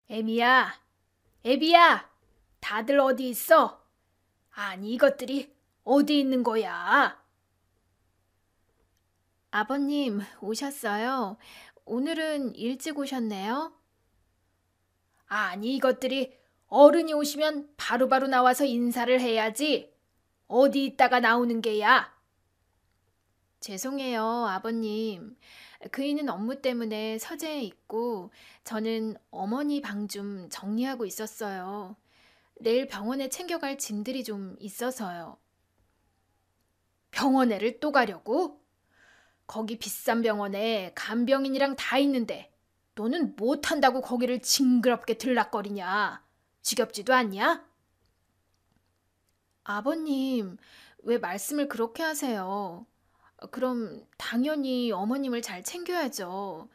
애미야, 애비야, 다들 어디 있어? 아니, 이것들이 어디 있는 거야? 아버님, 오셨어요? 오늘은 일찍 오셨네요? 아니, 이것들이 어른이 오시면 바로바로 나와서 인사를 해야지. 어디 있다가 나오는 게야? 죄송해요, 아버님. 그이는 업무 때문에 서재에 있고, 저는 어머니 방 좀 정리하고 있었어요. 내일 병원에 챙겨갈 짐들이 좀 있어서요. 병원에를 또 가려고? 거기 비싼 병원에 간병인이랑 다 있는데 너는 못한다고 거기를 징그럽게 들락거리냐? 지겹지도 않냐? 아버님, 왜 말씀을 그렇게 하세요? 그럼 당연히 어머님을 잘 챙겨야죠.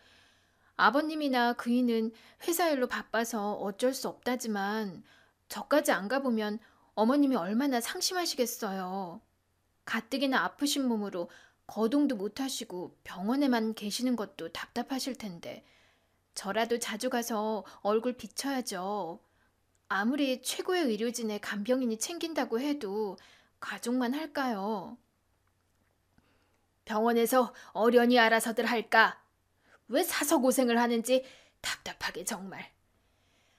아버님이나 그이는 회사 일로 바빠서 어쩔 수 없다지만 저까지 안 가보면 어머님이 얼마나 상심하시겠어요. 가뜩이나 아프신 몸으로 거동도 못 하시고 병원에만 계시는 것도 답답하실 텐데 저라도 자주 가서 얼굴 비춰야죠. 아무리 최고의 의료진의 간병인이 챙긴다고 해도 가족만 할까요? 병원에서 어련히 알아서들 할까? 왜 사서 고생을 하는지 답답하게 정말.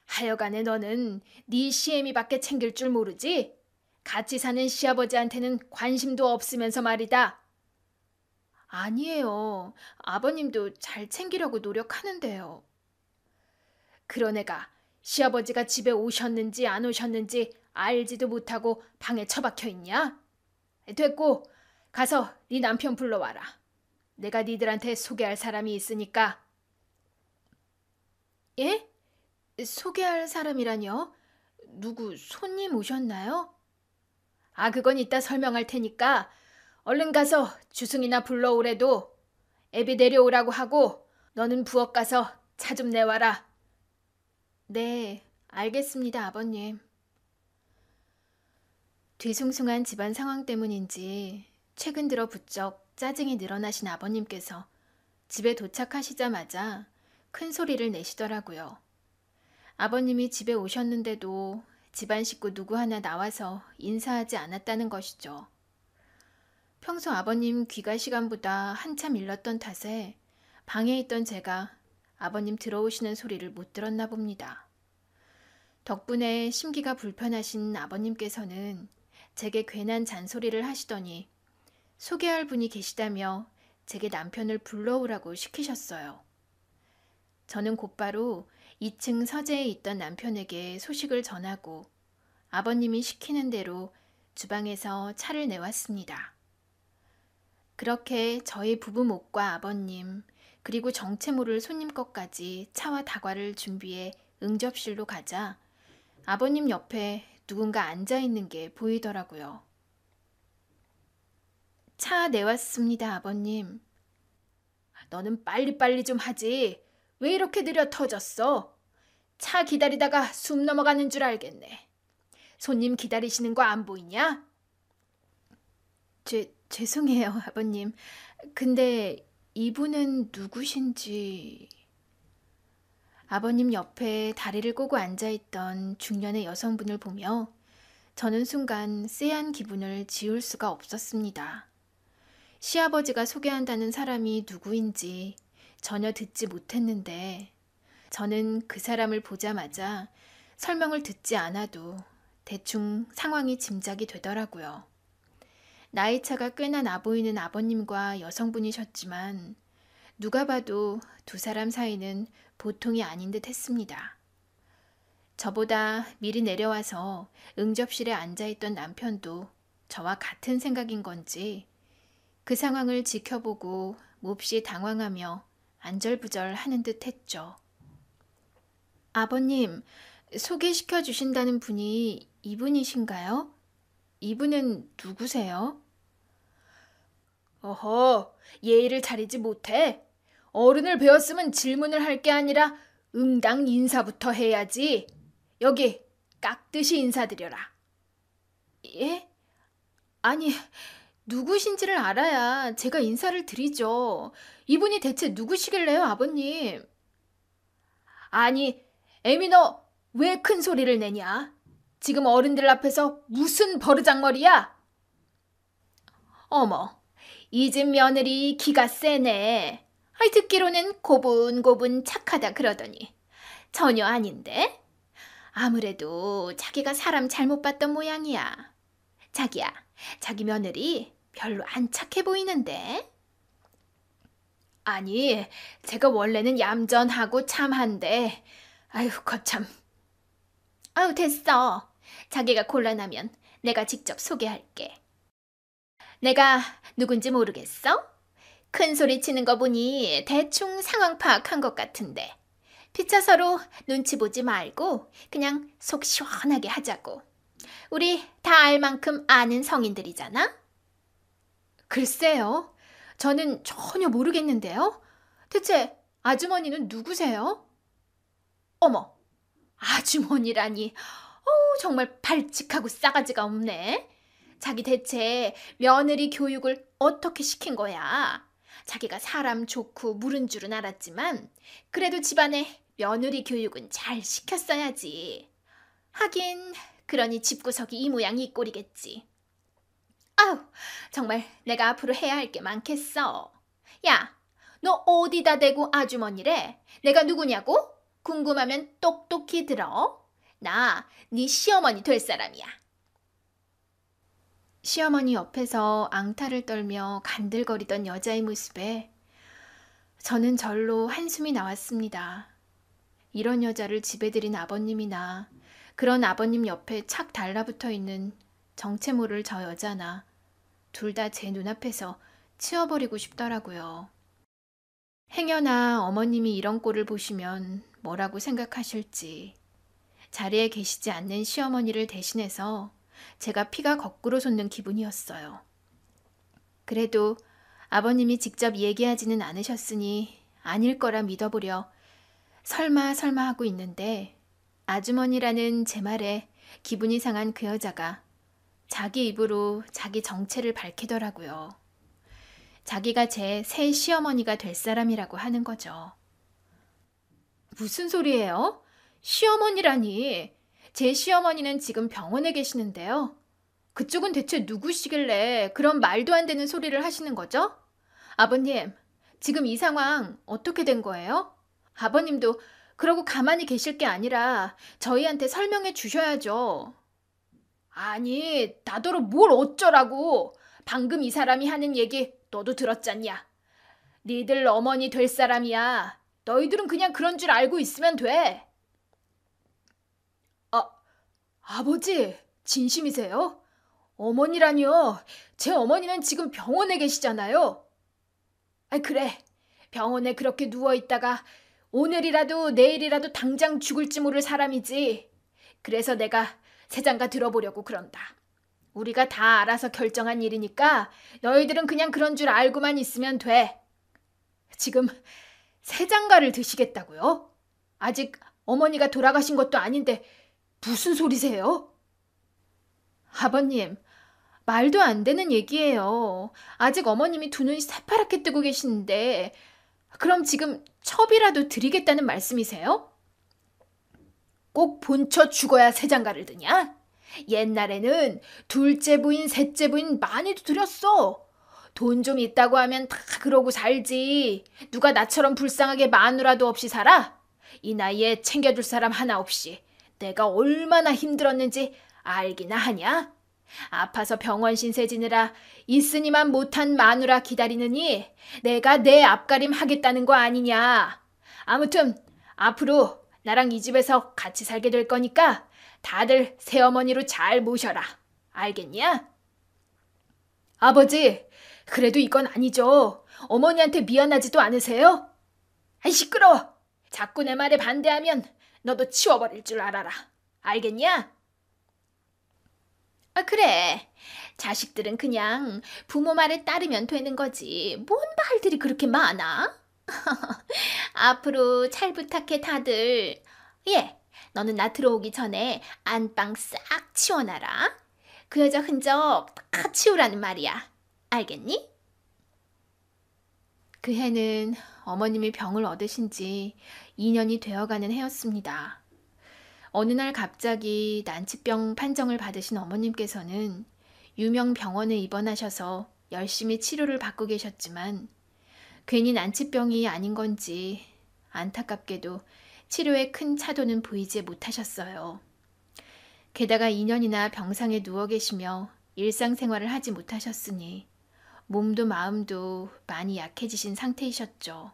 하여간에 너는 네 시애미밖에 챙길 줄 모르지? 같이 사는 시아버지한테는 관심도 없으면서 말이다. 아니에요. 아버님도 잘 챙기려고 노력하는데요. 그런 애가 시아버지가 집에 오셨는지 안 오셨는지 알지도 못하고 방에 처박혀 있냐? 됐고, 가서 네 남편 불러와라. 내가 니들한테 소개할 사람이 있으니까. 예? 소개할 사람이라뇨? 누구 손님 오셨나요? 아, 그건 이따 설명할 테니까 얼른 가서 주승이나 불러오래도 애비 내려오라고 하고 너는 부엌 가서 차 좀 내와라. 네, 알겠습니다, 아버님. 뒤숭숭한 집안 상황 때문인지 최근 들어 부쩍 짜증이 늘어나신 아버님께서 집에 도착하시자마자 큰 소리를 내시더라고요. 아버님이 집에 오셨는데도 집안 식구 누구 하나 나와서 인사하지 않았다는 것이죠. 평소 아버님 귀가 시간보다 한참 일렀던 탓에 방에 있던 제가 아버님 들어오시는 소리를 못 들었나 봅니다. 덕분에 심기가 불편하신 아버님께서는 제게 괜한 잔소리를 하시더니 소개할 분이 계시다며 제게 남편을 불러오라고 시키셨어요. 저는 곧바로 2층 서재에 있던 남편에게 소식을 전하고 아버님이 시키는 대로 주방에서 차를 내왔습니다. 그렇게 저희 부부목과 아버님 그리고 정체 모를 손님 것까지 차와 다과를 준비해 응접실로 가자 아버님 옆에 누군가 앉아있는 게 보이더라고요. 차 내왔습니다, 아버님. 너는 빨리빨리 좀 하지. 왜 이렇게 느려 터졌어? 차 기다리다가 숨 넘어가는 줄 알겠네. 손님 기다리시는 거 안 보이냐? 죄송해요, 아버님. 근데 이분은 누구신지... 아버님 옆에 다리를 꼬고 앉아있던 중년의 여성분을 보며 저는 순간 쎄한 기분을 지울 수가 없었습니다. 시아버지가 소개한다는 사람이 누구인지 전혀 듣지 못했는데 저는 그 사람을 보자마자 설명을 듣지 않아도 대충 상황이 짐작이 되더라고요. 나이차가 꽤나 나 보이는 아버님과 여성분이셨지만 누가 봐도 두 사람 사이는 보통이 아닌 듯 했습니다. 저보다 미리 내려와서 응접실에 앉아있던 남편도 저와 같은 생각인 건지 그 상황을 지켜보고 몹시 당황하며 안절부절 하는 듯 했죠. 아버님, 소개시켜 주신다는 분이 이분이신가요? 이분은 누구세요? 어허, 예의를 차리지 못해. 어른을 배웠으면 질문을 할 게 아니라 응당 인사부터 해야지. 여기 깍듯이 인사드려라. 예? 아니, 누구신지를 알아야 제가 인사를 드리죠. 이분이 대체 누구시길래요, 아버님? 아니, 에미 너 왜 큰 소리를 내냐? 지금 어른들 앞에서 무슨 버르장머리야? 어머, 이 집 며느리 기가 세네. 아이 듣기로는 고분고분 착하다 그러더니 전혀 아닌데? 아무래도 자기가 사람 잘못 봤던 모양이야. 자기야, 자기 며느리 별로 안 착해 보이는데? 아니, 제가 원래는 얌전하고 참한데, 아유, 거참. 아유, 됐어. 자기가 곤란하면 내가 직접 소개할게. 내가 누군지 모르겠어? 큰 소리 치는 거 보니 대충 상황 파악한 것 같은데. 피차 서로 눈치 보지 말고 그냥 속 시원하게 하자고. 우리 다 알 만큼 아는 성인들이잖아? 글쎄요. 저는 전혀 모르겠는데요. 대체 아주머니는 누구세요? 어머, 아주머니라니. 정말 발칙하고 싸가지가 없네. 자기 대체 며느리 교육을 어떻게 시킨 거야? 자기가 사람 좋고 물은 줄은 알았지만 그래도 집안에 며느리 교육은 잘 시켰어야지. 하긴 그러니 집구석이 이 모양 이 꼴이겠지. 아우, 정말 내가 앞으로 해야 할 게 많겠어. 야, 너 어디다 대고 아주머니래? 내가 누구냐고? 궁금하면 똑똑히 들어. 나 네 시어머니 될 사람이야. 시어머니 옆에서 앙탈을 떨며 간들거리던 여자의 모습에 저는 절로 한숨이 나왔습니다. 이런 여자를 집에 들인 아버님이나 그런 아버님 옆에 착 달라붙어 있는 정체 모를 저 여자나 둘 다 제 눈앞에서 치워버리고 싶더라고요. 행여나 어머님이 이런 꼴을 보시면 뭐라고 생각하실지. 자리에 계시지 않는 시어머니를 대신해서 제가 피가 거꾸로 솟는 기분이었어요. 그래도 아버님이 직접 얘기하지는 않으셨으니 아닐 거라 믿어보려 설마 하고 있는데 아주머니라는 제 말에 기분이 상한 그 여자가 자기 입으로 자기 정체를 밝히더라고요. 자기가 제 새 시어머니가 될 사람이라고 하는 거죠. 무슨 소리예요? 시어머니라니. 제 시어머니는 지금 병원에 계시는데요. 그쪽은 대체 누구시길래 그런 말도 안 되는 소리를 하시는 거죠? 아버님, 지금 이 상황 어떻게 된 거예요? 아버님도 그러고 가만히 계실 게 아니라 저희한테 설명해 주셔야죠. 아니, 나더러 뭘 어쩌라고. 방금 이 사람이 하는 얘기 너도 들었잖냐. 니들 어머니 될 사람이야. 너희들은 그냥 그런 줄 알고 있으면 돼. 아버지, 진심이세요? 어머니라니요. 제 어머니는 지금 병원에 계시잖아요. 그래. 병원에 그렇게 누워있다가 오늘이라도 내일이라도 당장 죽을지 모를 사람이지. 그래서 내가 새장가 들어보려고 그런다. 우리가 다 알아서 결정한 일이니까 너희들은 그냥 그런 줄 알고만 있으면 돼. 지금 새장가를 드시겠다고요? 아직 어머니가 돌아가신 것도 아닌데 무슨 소리세요? 아버님, 말도 안 되는 얘기예요. 아직 어머님이 두 눈이 새파랗게 뜨고 계시는데 그럼 지금 첩이라도 드리겠다는 말씀이세요? 꼭 본처 죽어야 새장가를 드냐? 옛날에는 둘째 부인, 셋째 부인 많이도 드렸어. 돈 좀 있다고 하면 다 그러고 살지. 누가 나처럼 불쌍하게 마누라도 없이 살아? 이 나이에 챙겨줄 사람 하나 없이 내가 얼마나 힘들었는지 알기나 하냐? 아파서 병원 신세 지느라 있으니만 못한 마누라 기다리느니 내가 내 앞가림 하겠다는 거 아니냐. 아무튼 앞으로 나랑 이 집에서 같이 살게 될 거니까 다들 새어머니로 잘 모셔라. 알겠냐? 아버지, 그래도 이건 아니죠. 어머니한테 미안하지도 않으세요? 아이 시끄러워. 자꾸 내 말에 반대하면 너도 치워버릴 줄 알아라. 알겠냐? 그래. 자식들은 그냥 부모 말에 따르면 되는 거지. 뭔 말들이 그렇게 많아? 앞으로 잘 부탁해 다들. 예, 너는 나 들어오기 전에 안방 싹 치워놔라. 그 여자 흔적 다 치우라는 말이야. 알겠니? 그 해는 어머님이 병을 얻으신 지 2년이 되어가는 해였습니다. 어느 날 갑자기 난치병 판정을 받으신 어머님께서는 유명 병원에 입원하셔서 열심히 치료를 받고 계셨지만 괜히 난치병이 아닌 건지 안타깝게도 치료에 큰 차도는 보이지 못하셨어요. 게다가 2년이나 병상에 누워 계시며 일상생활을 하지 못하셨으니 몸도 마음도 많이 약해지신 상태이셨죠.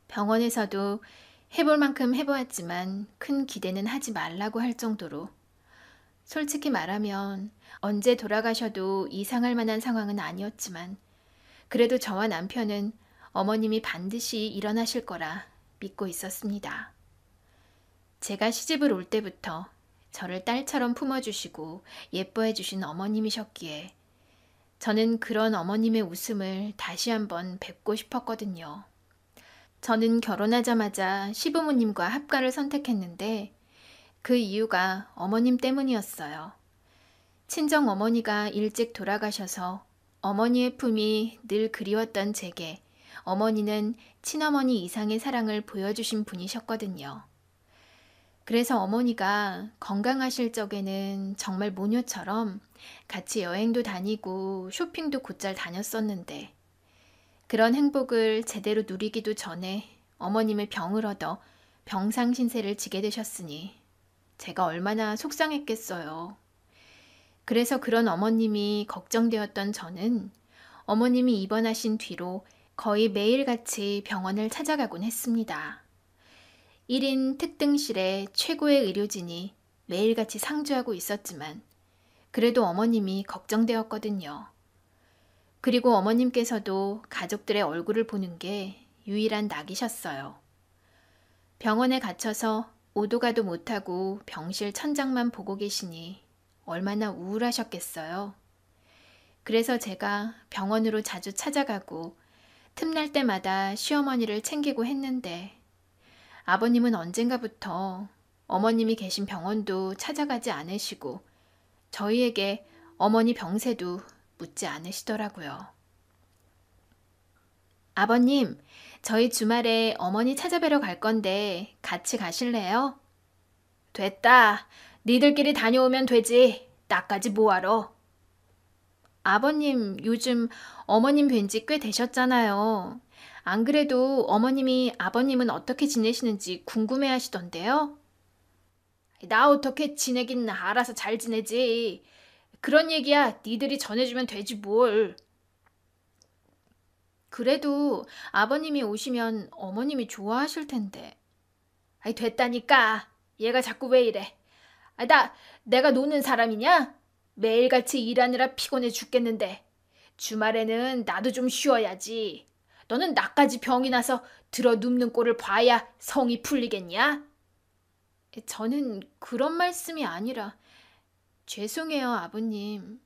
병원에서도 해볼 만큼 해보았지만 큰 기대는 하지 말라고 할 정도로 솔직히 말하면 언제 돌아가셔도 이상할 만한 상황은 아니었지만 그래도 저와 남편은 어머님이 반드시 일어나실 거라 믿고 있었습니다. 제가 시집을 올 때부터 저를 딸처럼 품어주시고 예뻐해 주신 어머님이셨기에 저는 그런 어머님의 웃음을 다시 한번 뵙고 싶었거든요. 저는 결혼하자마자 시부모님과 합가를 선택했는데 그 이유가 어머님 때문이었어요. 친정 어머니가 일찍 돌아가셔서 어머니의 품이 늘 그리웠던 제게 어머니는 친어머니 이상의 사랑을 보여주신 분이셨거든요. 그래서 어머니가 건강하실 적에는 정말 모녀처럼 같이 여행도 다니고 쇼핑도 곧잘 다녔었는데 그런 행복을 제대로 누리기도 전에 어머님의 병을 얻어 병상신세를 지게 되셨으니 제가 얼마나 속상했겠어요. 그래서 그런 어머님이 걱정되었던 저는 어머님이 입원하신 뒤로 거의 매일같이 병원을 찾아가곤 했습니다. 1인 특등실에 최고의 의료진이 매일같이 상주하고 있었지만 그래도 어머님이 걱정되었거든요. 그리고 어머님께서도 가족들의 얼굴을 보는 게 유일한 낙이셨어요. 병원에 갇혀서 오도 가도 못하고 병실 천장만 보고 계시니 얼마나 우울하셨겠어요. 그래서 제가 병원으로 자주 찾아가고 틈날 때마다 시어머니를 챙기고 했는데 아버님은 언젠가부터 어머님이 계신 병원도 찾아가지 않으시고 저희에게 어머니 병세도 묻지 않으시더라고요. 아버님, 저희 주말에 어머니 찾아뵈러 갈 건데 같이 가실래요? 됐다. 니들끼리 다녀오면 되지. 나까지 뭐하러. 아버님, 요즘 어머님 뵌 지 꽤 되셨잖아요. 안 그래도 어머님이 아버님은 어떻게 지내시는지 궁금해 하시던데요? 나 어떻게 지내긴 알아서 잘 지내지. 그런 얘기야 니들이 전해주면 되지 뭘. 그래도 아버님이 오시면 어머님이 좋아하실 텐데. 아이 됐다니까. 얘가 자꾸 왜 이래. 내가 노는 사람이냐? 매일같이 일하느라 피곤해 죽겠는데 주말에는 나도 좀 쉬어야지. 너는 나까지 병이 나서 들어 눕는 꼴을 봐야 성이 풀리겠냐? 저는 그런 말씀이 아니라 죄송해요, 아버님.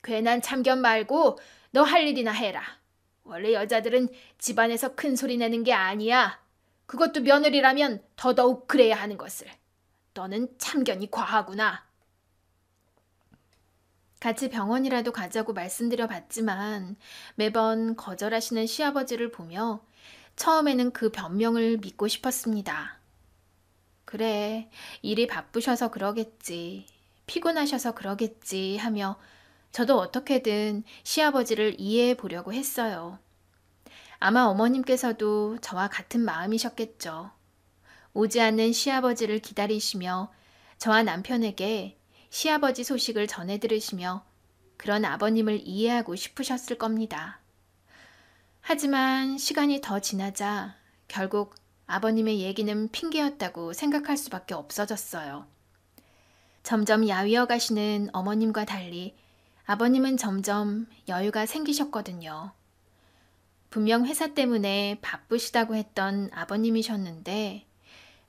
괜한 참견 말고 너 할 일이나 해라. 원래 여자들은 집안에서 큰 소리 내는 게 아니야. 그것도 며느리라면 더더욱 그래야 하는 것을. 너는 참견이 과하구나. 같이 병원이라도 가자고 말씀드려 봤지만 매번 거절하시는 시아버지를 보며 처음에는 그 변명을 믿고 싶었습니다. 그래, 일이 바쁘셔서 그러겠지. 피곤하셔서 그러겠지 하며 저도 어떻게든 시아버지를 이해해 보려고 했어요. 아마 어머님께서도 저와 같은 마음이셨겠죠. 오지 않는 시아버지를 기다리시며 저와 남편에게 시아버지 소식을 전해 들으시며 그런 아버님을 이해하고 싶으셨을 겁니다. 하지만 시간이 더 지나자 결국 아버님의 얘기는 핑계였다고 생각할 수밖에 없어졌어요. 점점 야위어 가시는 어머님과 달리 아버님은 점점 여유가 생기셨거든요. 분명 회사 때문에 바쁘시다고 했던 아버님이셨는데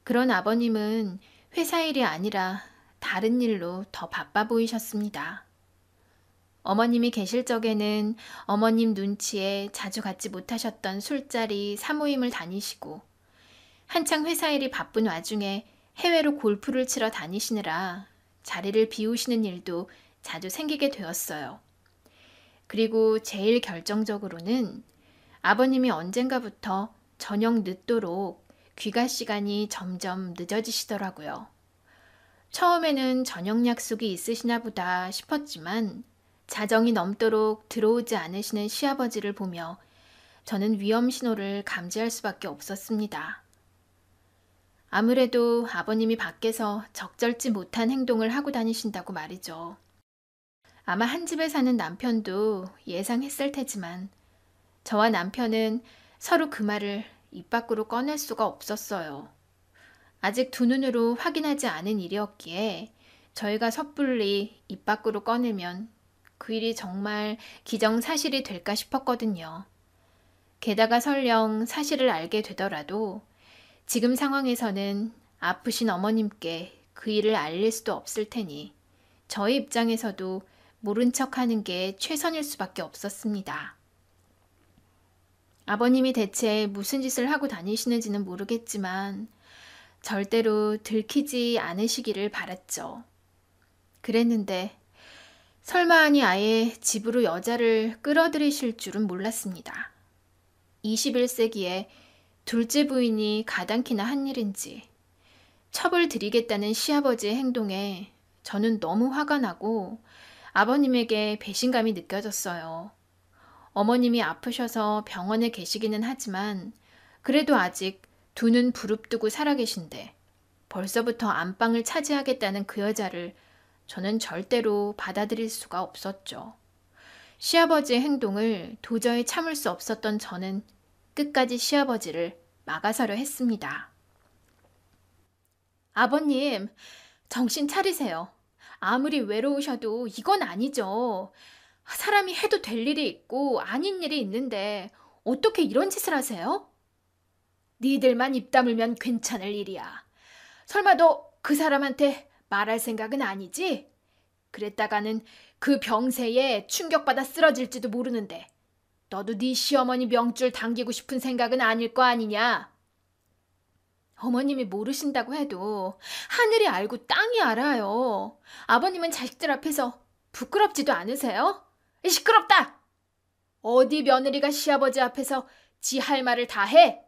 그런 아버님은 회사 일이 아니라 다른 일로 더 바빠 보이셨습니다. 어머님이 계실 적에는 어머님 눈치에 자주 갖지 못하셨던 술자리, 사모임을 다니시고 한창 회사 일이 바쁜 와중에 해외로 골프를 치러 다니시느라 자리를 비우시는 일도 자주 생기게 되었어요. 그리고 제일 결정적으로는 아버님이 언젠가부터 저녁 늦도록 귀가 시간이 점점 늦어지시더라고요. 처음에는 저녁 약속이 있으시나 보다 싶었지만 자정이 넘도록 들어오지 않으시는 시아버지를 보며 저는 위험 신호를 감지할 수밖에 없었습니다. 아무래도 아버님이 밖에서 적절치 못한 행동을 하고 다니신다고 말이죠. 아마 한 집에 사는 남편도 예상했을 테지만 저와 남편은 서로 그 말을 입 밖으로 꺼낼 수가 없었어요. 아직 두 눈으로 확인하지 않은 일이었기에 저희가 섣불리 입 밖으로 꺼내면 그 일이 정말 기정사실이 될까 싶었거든요. 게다가 설령 사실을 알게 되더라도 지금 상황에서는 아프신 어머님께 그 일을 알릴 수도 없을 테니 저희 입장에서도 모른 척하는 게 최선일 수밖에 없었습니다. 아버님이 대체 무슨 짓을 하고 다니시는지는 모르겠지만 절대로 들키지 않으시기를 바랐죠. 그랬는데 설마하니 아예 집으로 여자를 끌어들이실 줄은 몰랐습니다. 21세기에 둘째 부인이 가당키나 한 일인지 첩을 들이겠다는 시아버지의 행동에 저는 너무 화가 나고 아버님에게 배신감이 느껴졌어요. 어머님이 아프셔서 병원에 계시기는 하지만 그래도 아직 두 눈 부릅뜨고 살아계신데 벌써부터 안방을 차지하겠다는 그 여자를 저는 절대로 받아들일 수가 없었죠. 시아버지의 행동을 도저히 참을 수 없었던 저는 끝까지 시아버지를 막아서려 했습니다. 아버님, 정신 차리세요. 아무리 외로우셔도 이건 아니죠. 사람이 해도 될 일이 있고 아닌 일이 있는데 어떻게 이런 짓을 하세요? 니들만 입 다물면 괜찮을 일이야. 설마 너 그 사람한테 말할 생각은 아니지? 그랬다가는 그 병세에 충격받아 쓰러질지도 모르는데 너도 네 시어머니 명줄 당기고 싶은 생각은 아닐 거 아니냐? 어머님이 모르신다고 해도 하늘이 알고 땅이 알아요. 아버님은 자식들 앞에서 부끄럽지도 않으세요? 시끄럽다! 어디 며느리가 시아버지 앞에서 지 할 말을 다 해?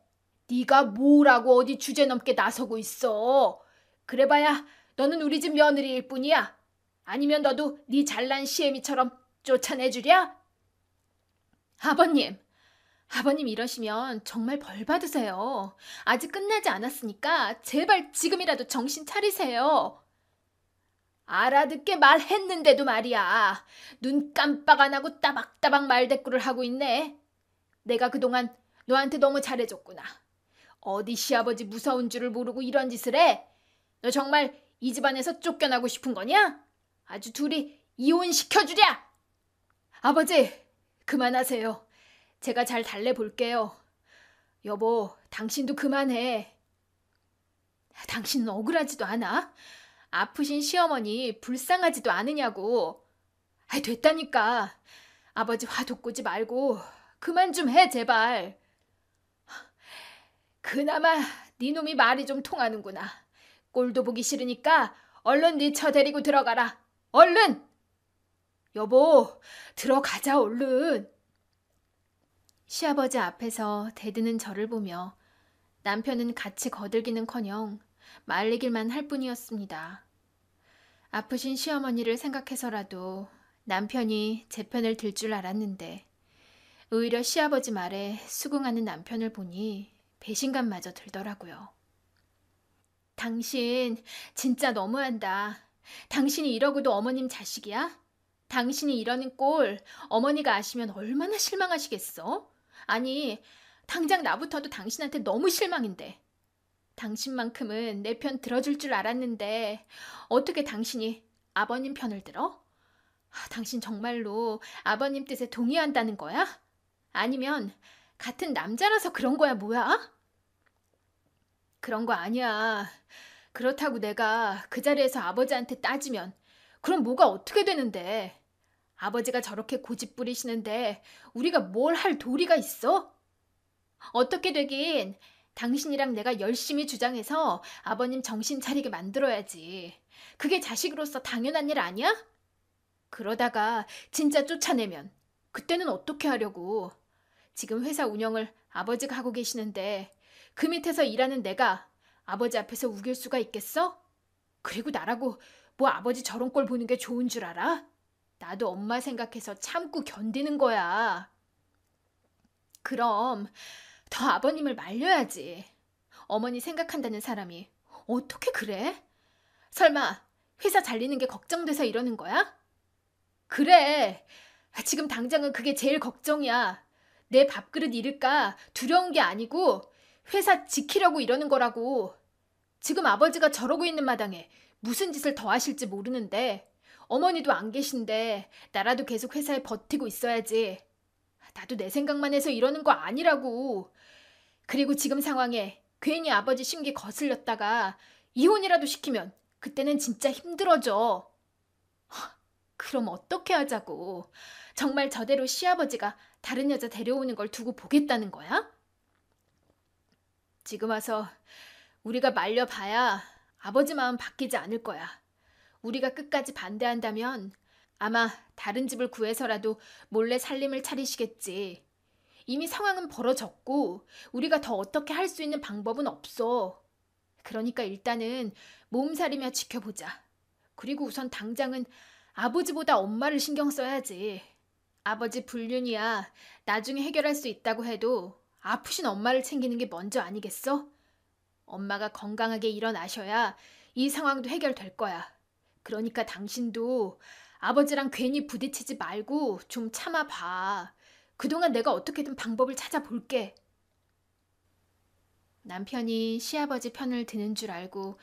네가 뭐라고 어디 주제넘게 나서고 있어. 그래봐야 너는 우리 집 며느리일 뿐이야. 아니면 너도 네 잘난 시애미처럼 쫓아내주랴? 아버님 이러시면 정말 벌 받으세요. 아직 끝나지 않았으니까 제발 지금이라도 정신 차리세요. 알아듣게 말했는데도 말이야. 눈 깜빡 안 하고 따박따박 말대꾸를 하고 있네. 내가 그동안 너한테 너무 잘해줬구나. 어디 시아버지 무서운 줄을 모르고 이런 짓을 해? 너 정말 이 집안에서 쫓겨나고 싶은 거냐? 아주 둘이 이혼시켜주랴! 아버지, 그만하세요. 제가 잘 달래볼게요. 여보, 당신도 그만해. 당신은 억울하지도 않아? 아프신 시어머니 불쌍하지도 않으냐고. 됐다니까. 아버지 화 돋구지 말고 그만 좀 해, 제발. 그나마 네 놈이 말이 좀 통하는구나. 꼴도 보기 싫으니까 얼른 네 처 데리고 들어가라. 얼른! 여보, 들어가자 얼른. 시아버지 앞에서 대드는 저를 보며 남편은 같이 거들기는커녕 말리길만 할 뿐이었습니다. 아프신 시어머니를 생각해서라도 남편이 제 편을 들 줄 알았는데 오히려 시아버지 말에 수긍하는 남편을 보니 배신감마저 들더라고요. 당신 진짜 너무한다. 당신이 이러고도 어머님 자식이야? 당신이 이러는 꼴 어머니가 아시면 얼마나 실망하시겠어? 아니, 당장 나부터도 당신한테 너무 실망인데. 당신만큼은 내 편 들어줄 줄 알았는데 어떻게 당신이 아버님 편을 들어? 당신 정말로 아버님 뜻에 동의한다는 거야? 아니면 같은 남자라서 그런 거야 뭐야? 그런 거 아니야. 그렇다고 내가 그 자리에서 아버지한테 따지면 그럼 뭐가 어떻게 되는데? 아버지가 저렇게 고집 부리시는데 우리가 뭘 할 도리가 있어? 어떻게 되긴 당신이랑 내가 열심히 주장해서 아버님 정신 차리게 만들어야지. 그게 자식으로서 당연한 일 아니야? 그러다가 진짜 쫓아내면 그때는 어떻게 하려고. 지금 회사 운영을 아버지가 하고 계시는데 그 밑에서 일하는 내가 아버지 앞에서 우길 수가 있겠어? 그리고 나라고 뭐 아버지 저런 꼴 보는 게 좋은 줄 알아? 나도 엄마 생각해서 참고 견디는 거야. 그럼 더 아버님을 말려야지. 어머니 생각한다는 사람이 어떻게 그래? 설마 회사 잘리는 게 걱정돼서 이러는 거야? 그래. 지금 당장은 그게 제일 걱정이야. 내 밥그릇 잃을까 두려운 게 아니고 회사 지키려고 이러는 거라고. 지금 아버지가 저러고 있는 마당에 무슨 짓을 더 하실지 모르는데 어머니도 안 계신데 나라도 계속 회사에 버티고 있어야지. 나도 내 생각만 해서 이러는 거 아니라고. 그리고 지금 상황에 괜히 아버지 심기 거슬렸다가 이혼이라도 시키면 그때는 진짜 힘들어져. 그럼 어떻게 하자고. 정말 저대로 시아버지가 다른 여자 데려오는 걸 두고 보겠다는 거야? 지금 와서 우리가 말려봐야 아버지 마음 바뀌지 않을 거야. 우리가 끝까지 반대한다면 아마 다른 집을 구해서라도 몰래 살림을 차리시겠지. 이미 상황은 벌어졌고 우리가 더 어떻게 할 수 있는 방법은 없어. 그러니까 일단은 몸살이며 지켜보자. 그리고 우선 당장은 아버지보다 엄마를 신경 써야지. 아버지 불륜이야 나중에 해결할 수 있다고 해도 아프신 엄마를 챙기는 게 먼저 아니겠어? 엄마가 건강하게 일어나셔야 이 상황도 해결될 거야. 그러니까 당신도 아버지랑 괜히 부딪히지 말고 좀 참아봐. 그동안 내가 어떻게든 방법을 찾아볼게. 남편이 시아버지 편을 드는 줄 알고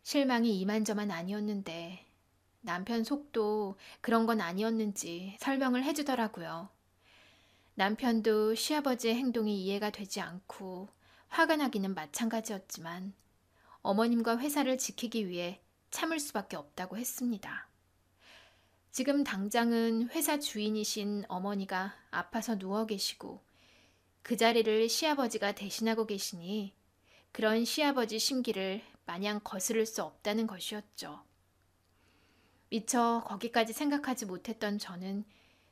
실망이 이만저만 아니었는데 남편 속도 그런 건 아니었는지 설명을 해주더라고요. 남편도 시아버지의 행동이 이해가 되지 않고 화가 나기는 마찬가지였지만 어머님과 회사를 지키기 위해 참을 수밖에 없다고 했습니다. 지금 당장은 회사 주인이신 어머니가 아파서 누워 계시고 그 자리를 시아버지가 대신하고 계시니 그런 시아버지 심기를 마냥 거스를 수 없다는 것이었죠. 미처 거기까지 생각하지 못했던 저는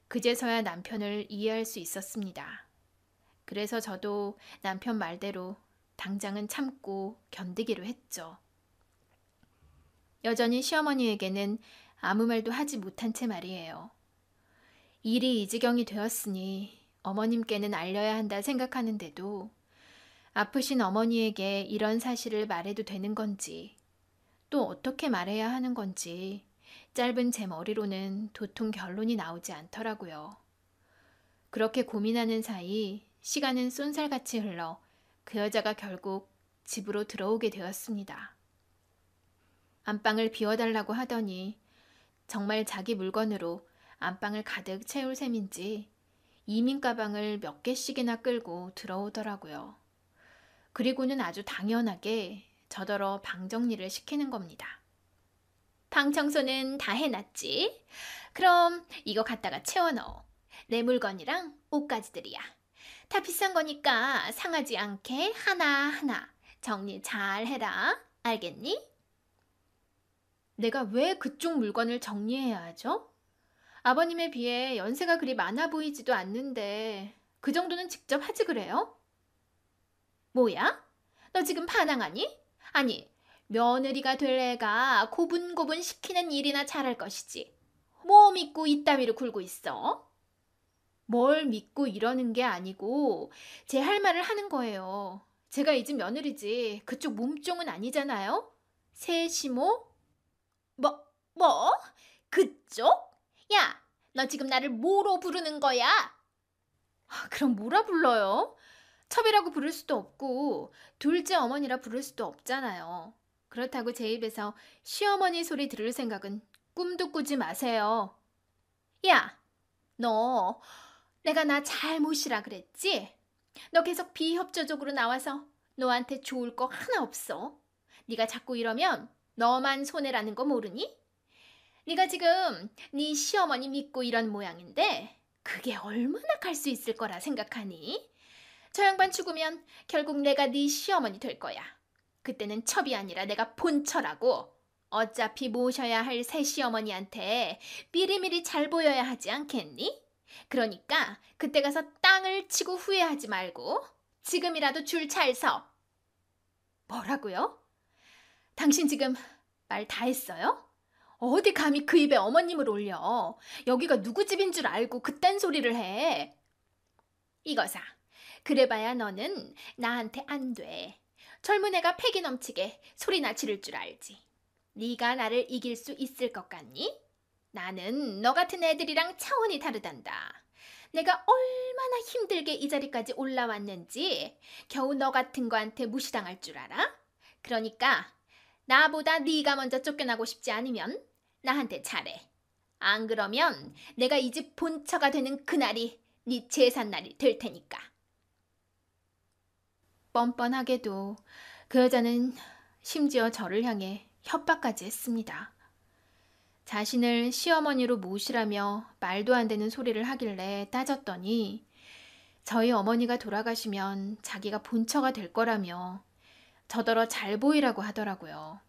그제서야 남편을 이해할 수 있었습니다. 그래서 저도 남편 말대로 당장은 참고 견디기로 했죠. 여전히 시어머니에게는 아무 말도 하지 못한 채 말이에요. 일이 이 지경이 되었으니 어머님께는 알려야 한다 생각하는데도 아프신 어머니에게 이런 사실을 말해도 되는 건지 또 어떻게 말해야 하는 건지 짧은 제 머리로는 도통 결론이 나오지 않더라고요. 그렇게 고민하는 사이 시간은 쏜살같이 흘러 그 여자가 결국 집으로 들어오게 되었습니다. 안방을 비워달라고 하더니 정말 자기 물건으로 안방을 가득 채울 셈인지 이민 가방을 몇 개씩이나 끌고 들어오더라고요. 그리고는 아주 당연하게 저더러 방 정리를 시키는 겁니다. 방 청소는 다 해놨지? 그럼 이거 갖다가 채워넣어. 내 물건이랑 옷가지들이야. 다 비싼 거니까 상하지 않게 하나하나 정리 잘 해라. 알겠니? 내가 왜 그쪽 물건을 정리해야 하죠? 아버님에 비해 연세가 그리 많아 보이지도 않는데 그 정도는 직접 하지 그래요? 뭐야? 너 지금 반항하니? 아니, 며느리가 될 애가 고분고분 시키는 일이나 잘할 것이지. 뭐 믿고 이따위로 굴고 있어? 뭘 믿고 이러는 게 아니고 제 할 말을 하는 거예요. 제가 이 집 며느리지 그쪽 몸종은 아니잖아요? 세시모? 뭐? 그쪽? 야, 너 지금 나를 뭐로 부르는 거야? 그럼 뭐라 불러요? 첩이라고 부를 수도 없고 둘째 어머니라 부를 수도 없잖아요. 그렇다고 제 입에서 시어머니 소리 들을 생각은 꿈도 꾸지 마세요. 야, 너 내가 나 잘 모시라 그랬지? 너 계속 비협조적으로 나와서 너한테 좋을 거 하나 없어. 네가 자꾸 이러면 너만 손해라는 거 모르니? 네가 지금 네 시어머니 믿고 이런 모양인데 그게 얼마나 갈 수 있을 거라 생각하니? 저 양반 죽으면 결국 내가 네 시어머니 될 거야. 그때는 첩이 아니라 내가 본처라고. 어차피 모셔야 할 새 시어머니한테 미리미리 잘 보여야 하지 않겠니? 그러니까 그때 가서 땅을 치고 후회하지 말고 지금이라도 줄 잘 서. 뭐라고요? 당신 지금 말 다 했어요? 어디 감히 그 입에 어머님을 올려. 여기가 누구 집인 줄 알고 그딴 소리를 해. 이거사, 그래봐야 너는 나한테 안 돼. 젊은 애가 패기 넘치게 소리나 지를 줄 알지. 네가 나를 이길 수 있을 것 같니? 나는 너 같은 애들이랑 차원이 다르단다. 내가 얼마나 힘들게 이 자리까지 올라왔는지 겨우 너 같은 거한테 무시당할 줄 알아? 그러니까 나보다 네가 먼저 쫓겨나고 싶지 않으면 나한테 잘해. 안 그러면 내가 이 집 본처가 되는 그날이 네 제삿날이 될 테니까. 뻔뻔하게도 그 여자는 심지어 저를 향해 협박까지 했습니다. 자신을 시어머니로 모시라며 말도 안 되는 소리를 하길래 따졌더니 저희 어머니가 돌아가시면 자기가 본처가 될 거라며 저더러 잘 보이라고 하더라고요.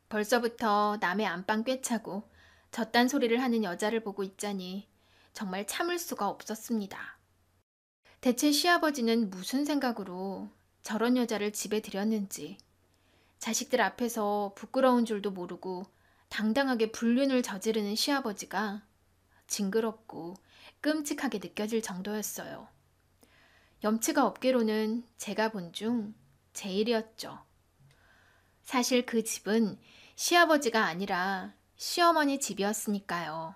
벌써부터 남의 안방 꿰차고 저딴 소리를 하는 여자를 보고 있자니 정말 참을 수가 없었습니다. 대체 시아버지는 무슨 생각으로 저런 여자를 집에 들였는지 자식들 앞에서 부끄러운 줄도 모르고 당당하게 불륜을 저지르는 시아버지가 징그럽고 끔찍하게 느껴질 정도였어요. 염치가 없기로는 제가 본 중 제일이었죠. 사실 그 집은 시아버지가 아니라 시어머니 집이었으니까요.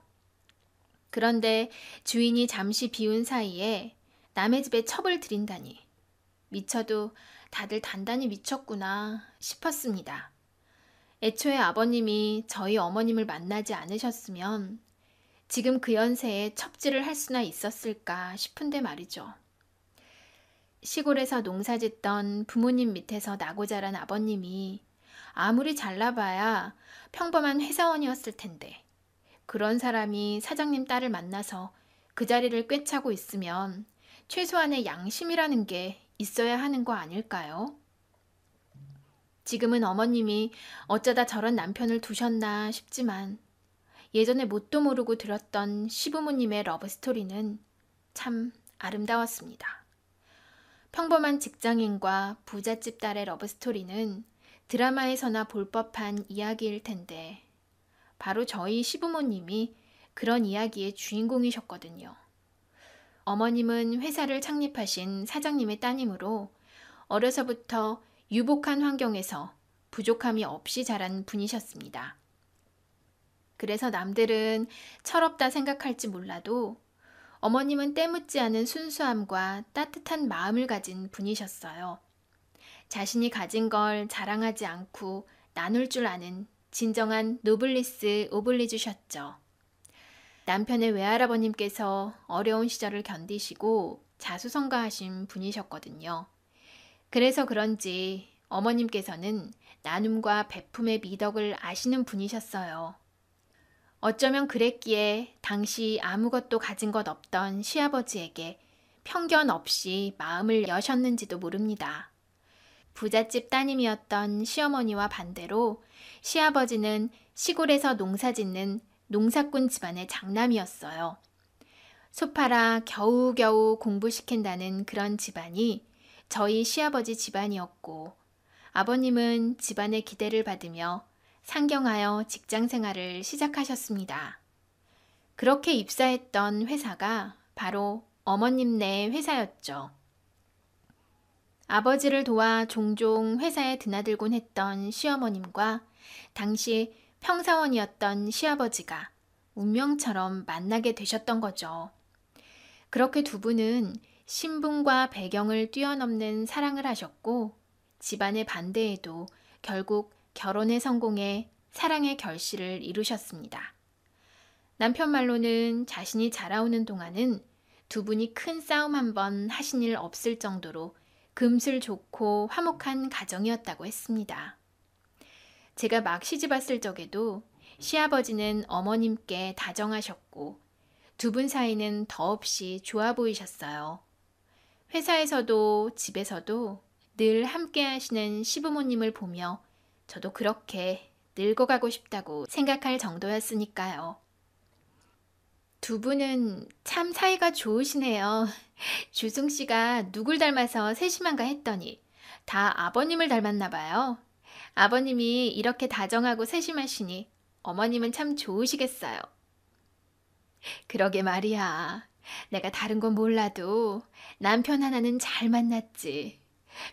그런데 주인이 잠시 비운 사이에 남의 집에 첩을 들인다니 미쳐도 다들 단단히 미쳤구나 싶었습니다. 애초에 아버님이 저희 어머님을 만나지 않으셨으면 지금 그 연세에 첩질을 할 수나 있었을까 싶은데 말이죠. 시골에서 농사짓던 부모님 밑에서 나고 자란 아버님이 아무리 잘나봐야 평범한 회사원이었을 텐데 그런 사람이 사장님 딸을 만나서 그 자리를 꿰차고 있으면 최소한의 양심이라는 게 있어야 하는 거 아닐까요? 지금은 어머님이 어쩌다 저런 남편을 두셨나 싶지만 예전에 뭣도 모르고 들었던 시부모님의 러브스토리는 참 아름다웠습니다. 평범한 직장인과 부잣집 딸의 러브스토리는 드라마에서나 볼 법한 이야기일 텐데 바로 저희 시부모님이 그런 이야기의 주인공이셨거든요. 어머님은 회사를 창립하신 사장님의 따님으로 어려서부터 유복한 환경에서 부족함이 없이 자란 분이셨습니다. 그래서 남들은 철없다 생각할지 몰라도 어머님은 때묻지 않은 순수함과 따뜻한 마음을 가진 분이셨어요. 자신이 가진 걸 자랑하지 않고 나눌 줄 아는 진정한 노블리스 오블리주셨죠. 남편의 외할아버님께서 어려운 시절을 견디시고 자수성가하신 분이셨거든요. 그래서 그런지 어머님께서는 나눔과 베품의 미덕을 아시는 분이셨어요. 어쩌면 그랬기에 당시 아무것도 가진 것 없던 시아버지에게 편견 없이 마음을 여셨는지도 모릅니다. 부잣집 따님이었던 시어머니와 반대로 시아버지는 시골에서 농사짓는 농사꾼 집안의 장남이었어요. 소파라 겨우겨우 공부시킨다는 그런 집안이 저희 시아버지 집안이었고 아버님은 집안의 기대를 받으며 상경하여 직장 생활을 시작하셨습니다. 그렇게 입사했던 회사가 바로 어머님네 회사였죠. 아버지를 도와 종종 회사에 드나들곤 했던 시어머님과 당시 평사원이었던 시아버지가 운명처럼 만나게 되셨던 거죠. 그렇게 두 분은 신분과 배경을 뛰어넘는 사랑을 하셨고 집안의 반대에도 결국 결혼에 성공해 사랑의 결실을 이루셨습니다. 남편 말로는 자신이 자라오는 동안은 두 분이 큰 싸움 한 번 하신 일 없을 정도로 금슬 좋고 화목한 가정이었다고 했습니다. 제가 막 시집왔을 적에도 시아버지는 어머님께 다정하셨고 두 분 사이는 더없이 좋아 보이셨어요. 회사에서도 집에서도 늘 함께 하시는 시부모님을 보며 저도 그렇게 늙어가고 싶다고 생각할 정도였으니까요. 두 분은 참 사이가 좋으시네요. 주승 씨가 누굴 닮아서 세심한가 했더니 다 아버님을 닮았나 봐요. 아버님이 이렇게 다정하고 세심하시니 어머님은 참 좋으시겠어요. 그러게 말이야. 내가 다른 건 몰라도 남편 하나는 잘 만났지.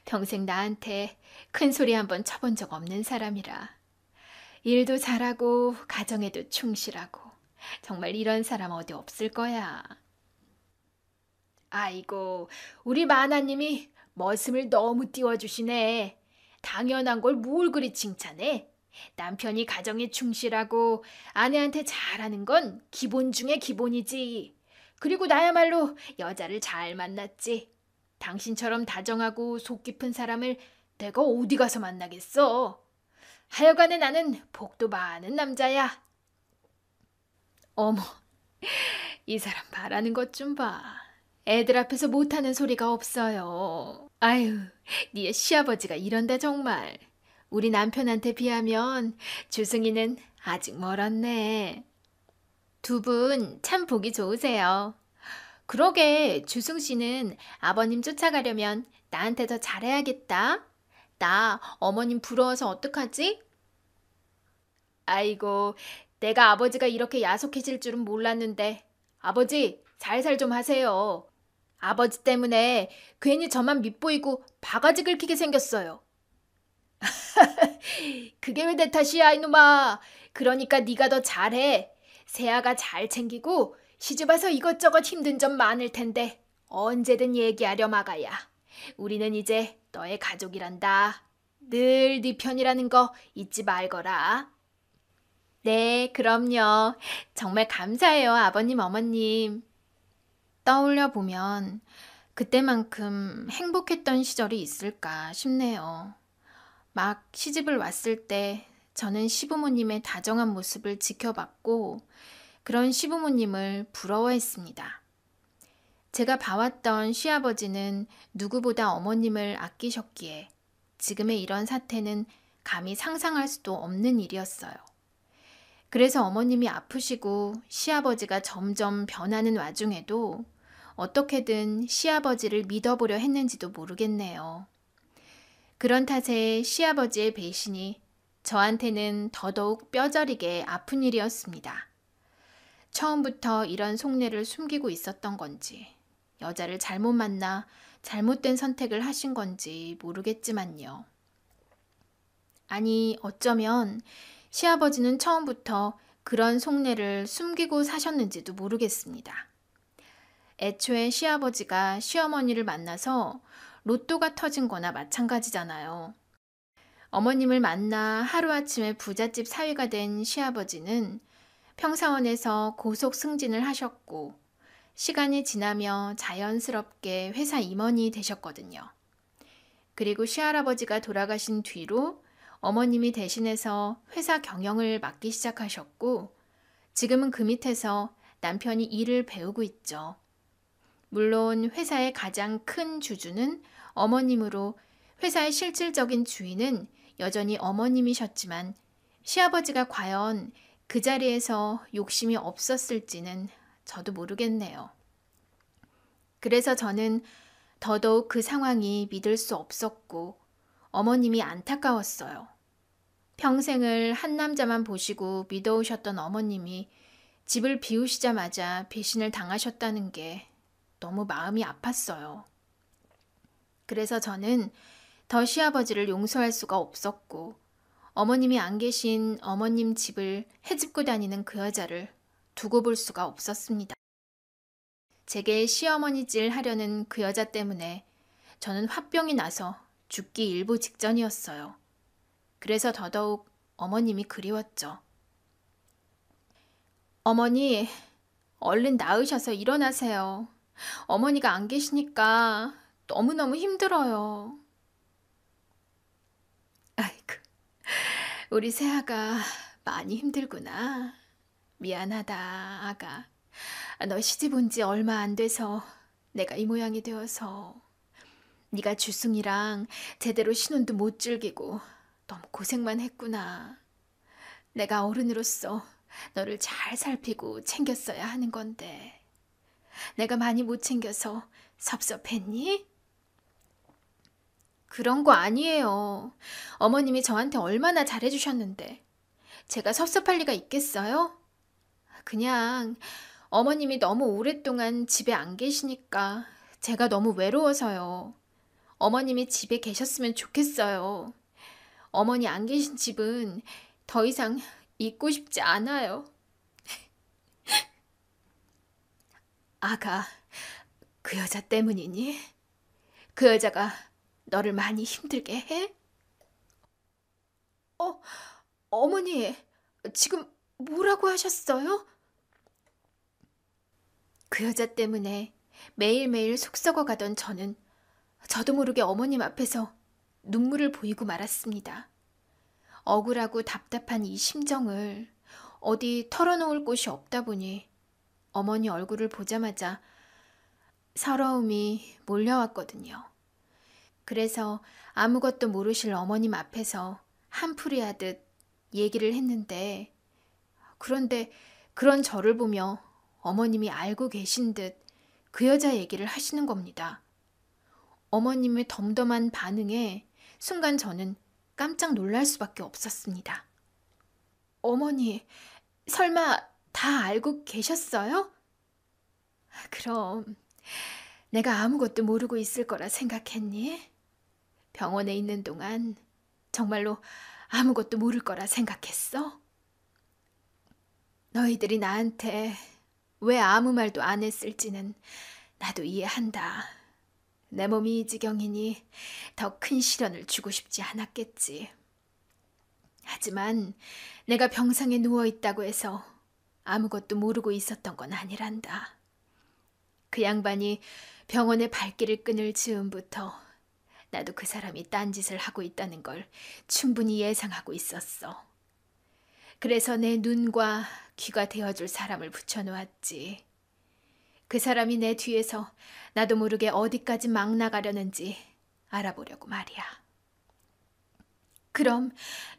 평생 나한테 큰 소리 한번 쳐본 적 없는 사람이라. 일도 잘하고 가정에도 충실하고 정말 이런 사람 어디 없을 거야. 아이고, 우리 마나님이 머슴을 너무 띄워주시네. 당연한 걸 뭘 그리 칭찬해. 남편이 가정에 충실하고 아내한테 잘하는 건 기본 중에 기본이지. 그리고 나야말로 여자를 잘 만났지. 당신처럼 다정하고 속 깊은 사람을 내가 어디 가서 만나겠어. 하여간에 나는 복도 많은 남자야. 어머, 이 사람 바라는 것 좀 봐. 애들 앞에서 못하는 소리가 없어요. 아유, 네 시아버지가 이런다 정말. 우리 남편한테 비하면 주승이는 아직 멀었네. 두 분 참 보기 좋으세요. 그러게 주승 씨는 아버님 쫓아가려면 나한테 더 잘해야겠다. 나 어머님 부러워서 어떡하지? 아이고, 내가 아버지가 이렇게 야속해질 줄은 몰랐는데. 아버지, 살살 좀 하세요. 아버지 때문에 괜히 저만 밉보이고 바가지 긁히게 생겼어요. 그게 왜 내 탓이야, 이놈아. 그러니까 네가 더 잘해. 세아가 잘 챙기고 시집와서 이것저것 힘든 점 많을 텐데 언제든 얘기하렴 아가야. 우리는 이제 너의 가족이란다. 늘 네 편이라는 거 잊지 말거라. 네, 그럼요. 정말 감사해요, 아버님, 어머님. 떠올려 보면 그때만큼 행복했던 시절이 있을까 싶네요. 막 시집을 왔을 때 저는 시부모님의 다정한 모습을 지켜봤고 그런 시부모님을 부러워했습니다. 제가 봐왔던 시아버지는 누구보다 어머님을 아끼셨기에 지금의 이런 사태는 감히 상상할 수도 없는 일이었어요. 그래서 어머님이 아프시고 시아버지가 점점 변하는 와중에도 어떻게든 시아버지를 믿어보려 했는지도 모르겠네요. 그런 탓에 시아버지의 배신이 저한테는 더더욱 뼈저리게 아픈 일이었습니다. 처음부터 이런 속내를 숨기고 있었던 건지, 여자를 잘못 만나 잘못된 선택을 하신 건지 모르겠지만요. 아니, 어쩌면 시아버지는 처음부터 그런 속내를 숨기고 사셨는지도 모르겠습니다. 애초에 시아버지가 시어머니를 만나서 로또가 터진 거나 마찬가지잖아요. 어머님을 만나 하루아침에 부잣집 사위가 된 시아버지는 평사원에서 고속 승진을 하셨고 시간이 지나며 자연스럽게 회사 임원이 되셨거든요. 그리고 시할아버지가 돌아가신 뒤로 어머님이 대신해서 회사 경영을 맡기 시작하셨고 지금은 그 밑에서 남편이 일을 배우고 있죠. 물론 회사의 가장 큰 주주는 어머님으로 회사의 실질적인 주인은 여전히 어머님이셨지만 시아버지가 과연 그 자리에서 욕심이 없었을지는 저도 모르겠네요. 그래서 저는 더더욱 그 상황이 믿을 수 없었고 어머님이 안타까웠어요. 평생을 한 남자만 보시고 믿어오셨던 어머님이 집을 비우시자마자 배신을 당하셨다는 게 너무 마음이 아팠어요. 그래서 저는 더 시아버지를 용서할 수가 없었고 어머님이 안 계신 어머님 집을 헤집고 다니는 그 여자를 두고 볼 수가 없었습니다. 제게 시어머니질 하려는 그 여자 때문에 저는 화병이 나서 죽기 일보 직전이었어요. 그래서 더더욱 어머님이 그리웠죠. 어머니, 얼른 나으셔서 일어나세요. 어머니가 안 계시니까 너무너무 힘들어요. 아이고, 우리 새아가 많이 힘들구나. 미안하다, 아가. 너 시집 온 지 얼마 안 돼서 내가 이 모양이 되어서 네가 주승이랑 제대로 신혼도 못 즐기고 너무 고생만 했구나. 내가 어른으로서 너를 잘 살피고 챙겼어야 하는 건데 내가 많이 못 챙겨서 섭섭했니? 그런 거 아니에요. 어머님이 저한테 얼마나 잘해주셨는데. 제가 섭섭할 리가 있겠어요? 그냥 어머님이 너무 오랫동안 집에 안 계시니까 제가 너무 외로워서요. 어머님이 집에 계셨으면 좋겠어요. 어머니 안 계신 집은 더 이상 있고 싶지 않아요. 아가, 그 여자 때문이니? 그 여자가 너를 많이 힘들게 해? 어, 어머니, 지금 뭐라고 하셨어요? 그 여자 때문에 매일매일 속 썩어가던 저도 모르게 어머님 앞에서 눈물을 보이고 말았습니다. 억울하고 답답한 이 심정을 어디 털어놓을 곳이 없다 보니 어머니 얼굴을 보자마자 서러움이 몰려왔거든요. 그래서 아무것도 모르실 어머님 앞에서 한풀이 하듯 얘기를 했는데, 그런데 그런 저를 보며 어머님이 알고 계신 듯 그 여자 얘기를 하시는 겁니다. 어머님의 덤덤한 반응에 순간 저는 깜짝 놀랄 수밖에 없었습니다. 어머니, 설마 다 알고 계셨어요? 그럼 내가 아무것도 모르고 있을 거라 생각했니? 병원에 있는 동안 정말로 아무것도 모를 거라 생각했어? 너희들이 나한테 왜 아무 말도 안 했을지는 나도 이해한다. 내 몸이 이 지경이니 더 큰 시련을 주고 싶지 않았겠지. 하지만 내가 병상에 누워있다고 해서 아무것도 모르고 있었던 건 아니란다. 그 양반이 병원에 발길을 끊을 즈음부터 나도 그 사람이 딴짓을 하고 있다는 걸 충분히 예상하고 있었어. 그래서 내 눈과 귀가 되어줄 사람을 붙여놓았지. 그 사람이 내 뒤에서 나도 모르게 어디까지 막 나가려는지 알아보려고 말이야. 그럼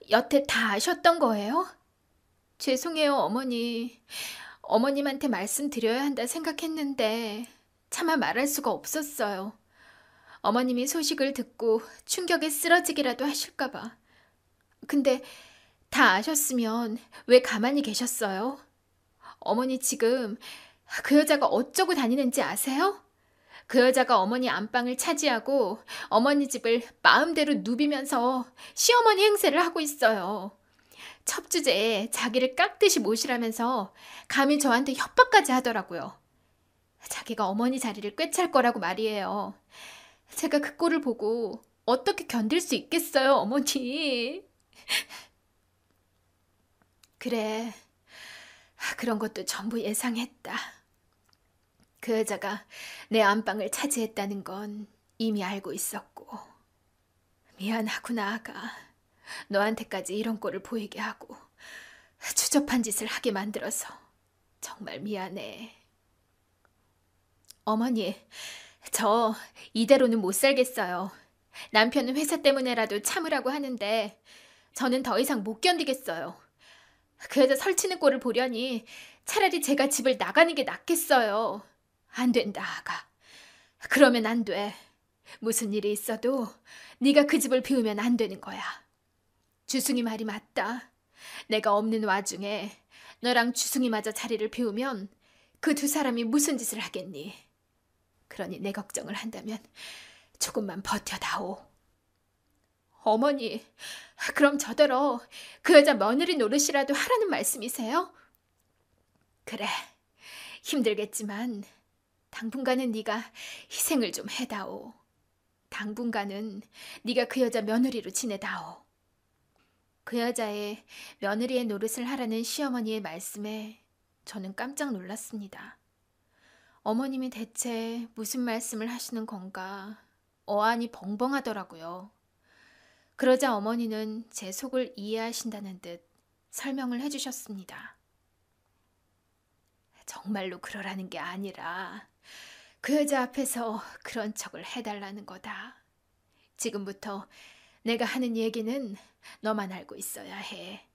여태 다 아셨던 거예요? 죄송해요, 어머니. 어머님한테 말씀드려야 한다 생각했는데 차마 말할 수가 없었어요. 어머님이 소식을 듣고 충격에 쓰러지기라도 하실까봐. 근데 다 아셨으면 왜 가만히 계셨어요? 어머니 지금 그 여자가 어쩌고 다니는지 아세요? 그 여자가 어머니 안방을 차지하고 어머니 집을 마음대로 누비면서 시어머니 행세를 하고 있어요. 첩주제에 자기를 깍듯이 모시라면서 감히 저한테 협박까지 하더라고요. 자기가 어머니 자리를 꿰찰 거라고 말이에요. 제가 그 꼴을 보고 어떻게 견딜 수 있겠어요, 어머니. 그래, 그런 것도 전부 예상했다. 그 여자가 내 안방을 차지했다는 건 이미 알고 있었고. 미안하구나, 아가. 너한테까지 이런 꼴을 보이게 하고 추접한 짓을 하게 만들어서 정말 미안해. 어머니, 저 이대로는 못 살겠어요. 남편은 회사 때문에라도 참으라고 하는데 저는 더 이상 못 견디겠어요. 그 여자 설치는 꼴을 보려니 차라리 제가 집을 나가는 게 낫겠어요. 안 된다, 아가. 그러면 안 돼. 무슨 일이 있어도 네가 그 집을 비우면 안 되는 거야. 주승이 말이 맞다. 내가 없는 와중에 너랑 주승이마저 자리를 비우면 그 두 사람이 무슨 짓을 하겠니? 그러니 내 걱정을 한다면 조금만 버텨다오. 어머니, 그럼 저더러 그 여자 며느리 노릇이라도 하라는 말씀이세요? 그래, 힘들겠지만 당분간은 네가 희생을 좀 해다오. 당분간은 네가 그 여자 며느리로 지내다오. 그 여자의 며느리의 노릇을 하라는 시어머니의 말씀에 저는 깜짝 놀랐습니다. 어머님이 대체 무슨 말씀을 하시는 건가 어안이 벙벙하더라고요. 그러자 어머니는 제 속을 이해하신다는 듯 설명을 해주셨습니다. 정말로 그러라는 게 아니라 그 여자 앞에서 그런 척을 해달라는 거다. 지금부터 내가 하는 얘기는 너만 알고 있어야 해.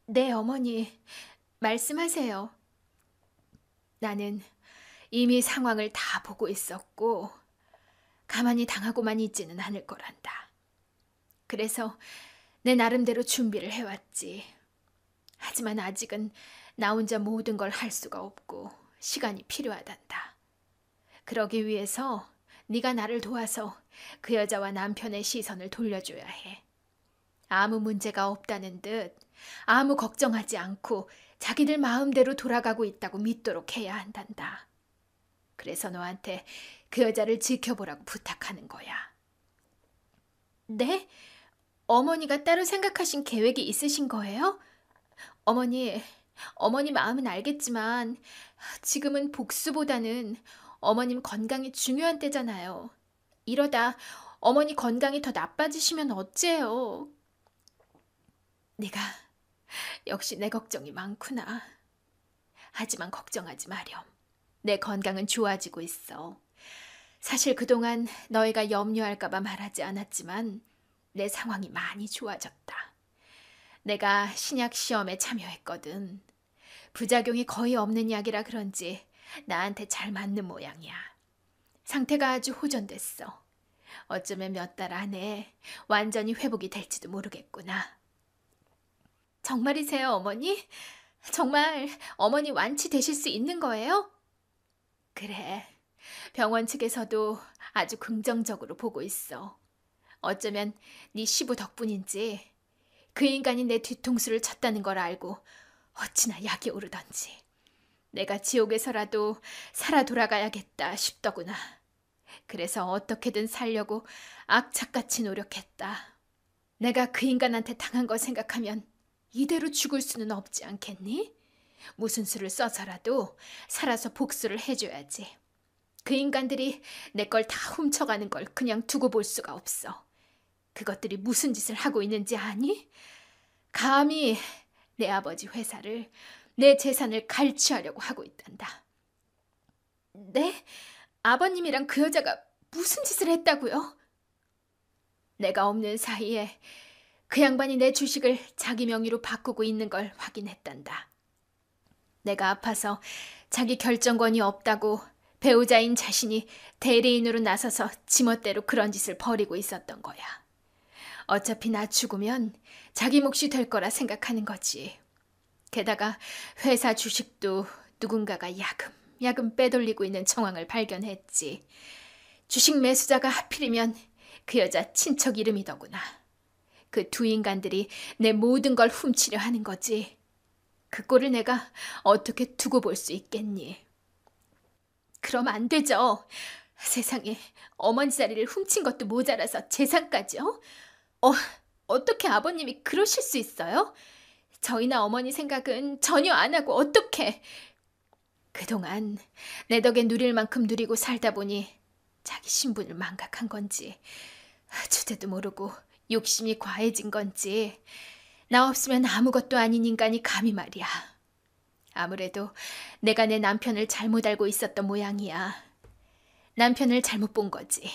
네, 어머니, 말씀하세요. 나는 이미 상황을 다 보고 있었고 가만히 당하고만 있지는 않을 거란다. 그래서 내 나름대로 준비를 해왔지. 하지만 아직은 나 혼자 모든 걸 할 수가 없고 시간이 필요하단다. 그러기 위해서 네가 나를 도와서 그 여자와 남편의 시선을 돌려줘야 해. 아무 문제가 없다는 듯 아무 걱정하지 않고 자기들 마음대로 돌아가고 있다고 믿도록 해야 한단다. 그래서 너한테 그 여자를 지켜보라고 부탁하는 거야. 네? 어머니가 따로 생각하신 계획이 있으신 거예요? 어머니 마음은 알겠지만 지금은 복수보다는 어머님 건강이 중요한 때잖아요. 이러다 어머니 건강이 더 나빠지시면 어째요? 네가 역시 내 걱정이 많구나. 하지만 걱정하지 마렴. 내 건강은 좋아지고 있어. 사실 그동안 너희가 염려할까봐 말하지 않았지만 내 상황이 많이 좋아졌다. 내가 신약 시험에 참여했거든. 부작용이 거의 없는 약이라 그런지 나한테 잘 맞는 모양이야. 상태가 아주 호전됐어. 어쩌면 몇 달 안에 완전히 회복이 될지도 모르겠구나. 정말이세요, 어머니? 정말 어머니 완치되실 수 있는 거예요? 그래. 병원 측에서도 아주 긍정적으로 보고 있어. 어쩌면 네 시부 덕분인지 그 인간이 내 뒤통수를 쳤다는 걸 알고 어찌나 약이 오르던지. 내가 지옥에서라도 살아 돌아가야겠다 싶더구나. 그래서 어떻게든 살려고 악착같이 노력했다. 내가 그 인간한테 당한 거 생각하면 이대로 죽을 수는 없지 않겠니? 무슨 수를 써서라도 살아서 복수를 해줘야지. 그 인간들이 내 걸 다 훔쳐가는 걸 그냥 두고 볼 수가 없어. 그것들이 무슨 짓을 하고 있는지 아니? 감히 내 아버지 회사를, 내 재산을 갈취하려고 하고 있단다. 네? 아버님이랑 그 여자가 무슨 짓을 했다고요? 내가 없는 사이에 그 양반이 내 주식을 자기 명의로 바꾸고 있는 걸 확인했단다. 내가 아파서 자기 결정권이 없다고 배우자인 자신이 대리인으로 나서서 지멋대로 그런 짓을 벌이고 있었던 거야. 어차피 나 죽으면 자기 몫이 될 거라 생각하는 거지. 게다가 회사 주식도 누군가가 야금야금 빼돌리고 있는 정황을 발견했지. 주식 매수자가 하필이면 그 여자 친척 이름이더구나. 그 두 인간들이 내 모든 걸 훔치려 하는 거지. 그 꼴을 내가 어떻게 두고 볼 수 있겠니? 그럼 안 되죠. 세상에, 어머니 자리를 훔친 것도 모자라서 재산까지요? 어떻게 아버님이 그러실 수 있어요? 저희나 어머니 생각은 전혀 안 하고 어떻게? 그동안 내 덕에 누릴 만큼 누리고 살다 보니 자기 신분을 망각한 건지 주제도 모르고 욕심이 과해진 건지 나 없으면 아무것도 아닌 인간이 감히 말이야. 아무래도 내가 내 남편을 잘못 알고 있었던 모양이야. 남편을 잘못 본 거지.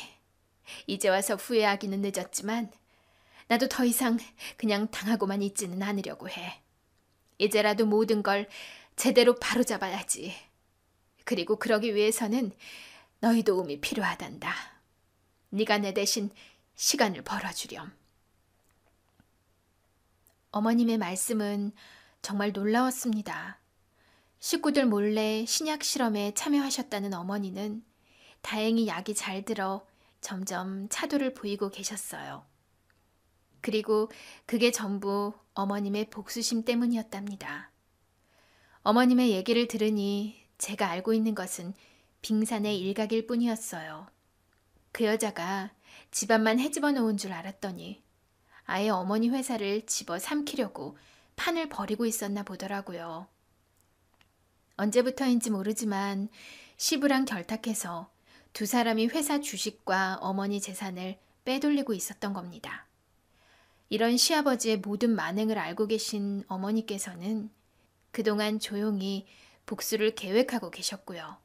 이제 와서 후회하기는 늦었지만 나도 더 이상 그냥 당하고만 있지는 않으려고 해. 이제라도 모든 걸 제대로 바로잡아야지. 그리고 그러기 위해서는 너희 도움이 필요하단다. 네가 내 대신 시간을 벌어주렴. 어머님의 말씀은 정말 놀라웠습니다. 식구들 몰래 신약 실험에 참여하셨다는 어머니는 다행히 약이 잘 들어 점점 차도를 보이고 계셨어요. 그리고 그게 전부 어머님의 복수심 때문이었답니다. 어머님의 얘기를 들으니 제가 알고 있는 것은 빙산의 일각일 뿐이었어요. 그 여자가 집안만 헤집어 놓은 줄 알았더니 아예 어머니 회사를 집어 삼키려고 판을 벌이고 있었나 보더라고요. 언제부터인지 모르지만 시부랑 결탁해서 두 사람이 회사 주식과 어머니 재산을 빼돌리고 있었던 겁니다. 이런 시아버지의 모든 만행을 알고 계신 어머니께서는 그동안 조용히 복수를 계획하고 계셨고요.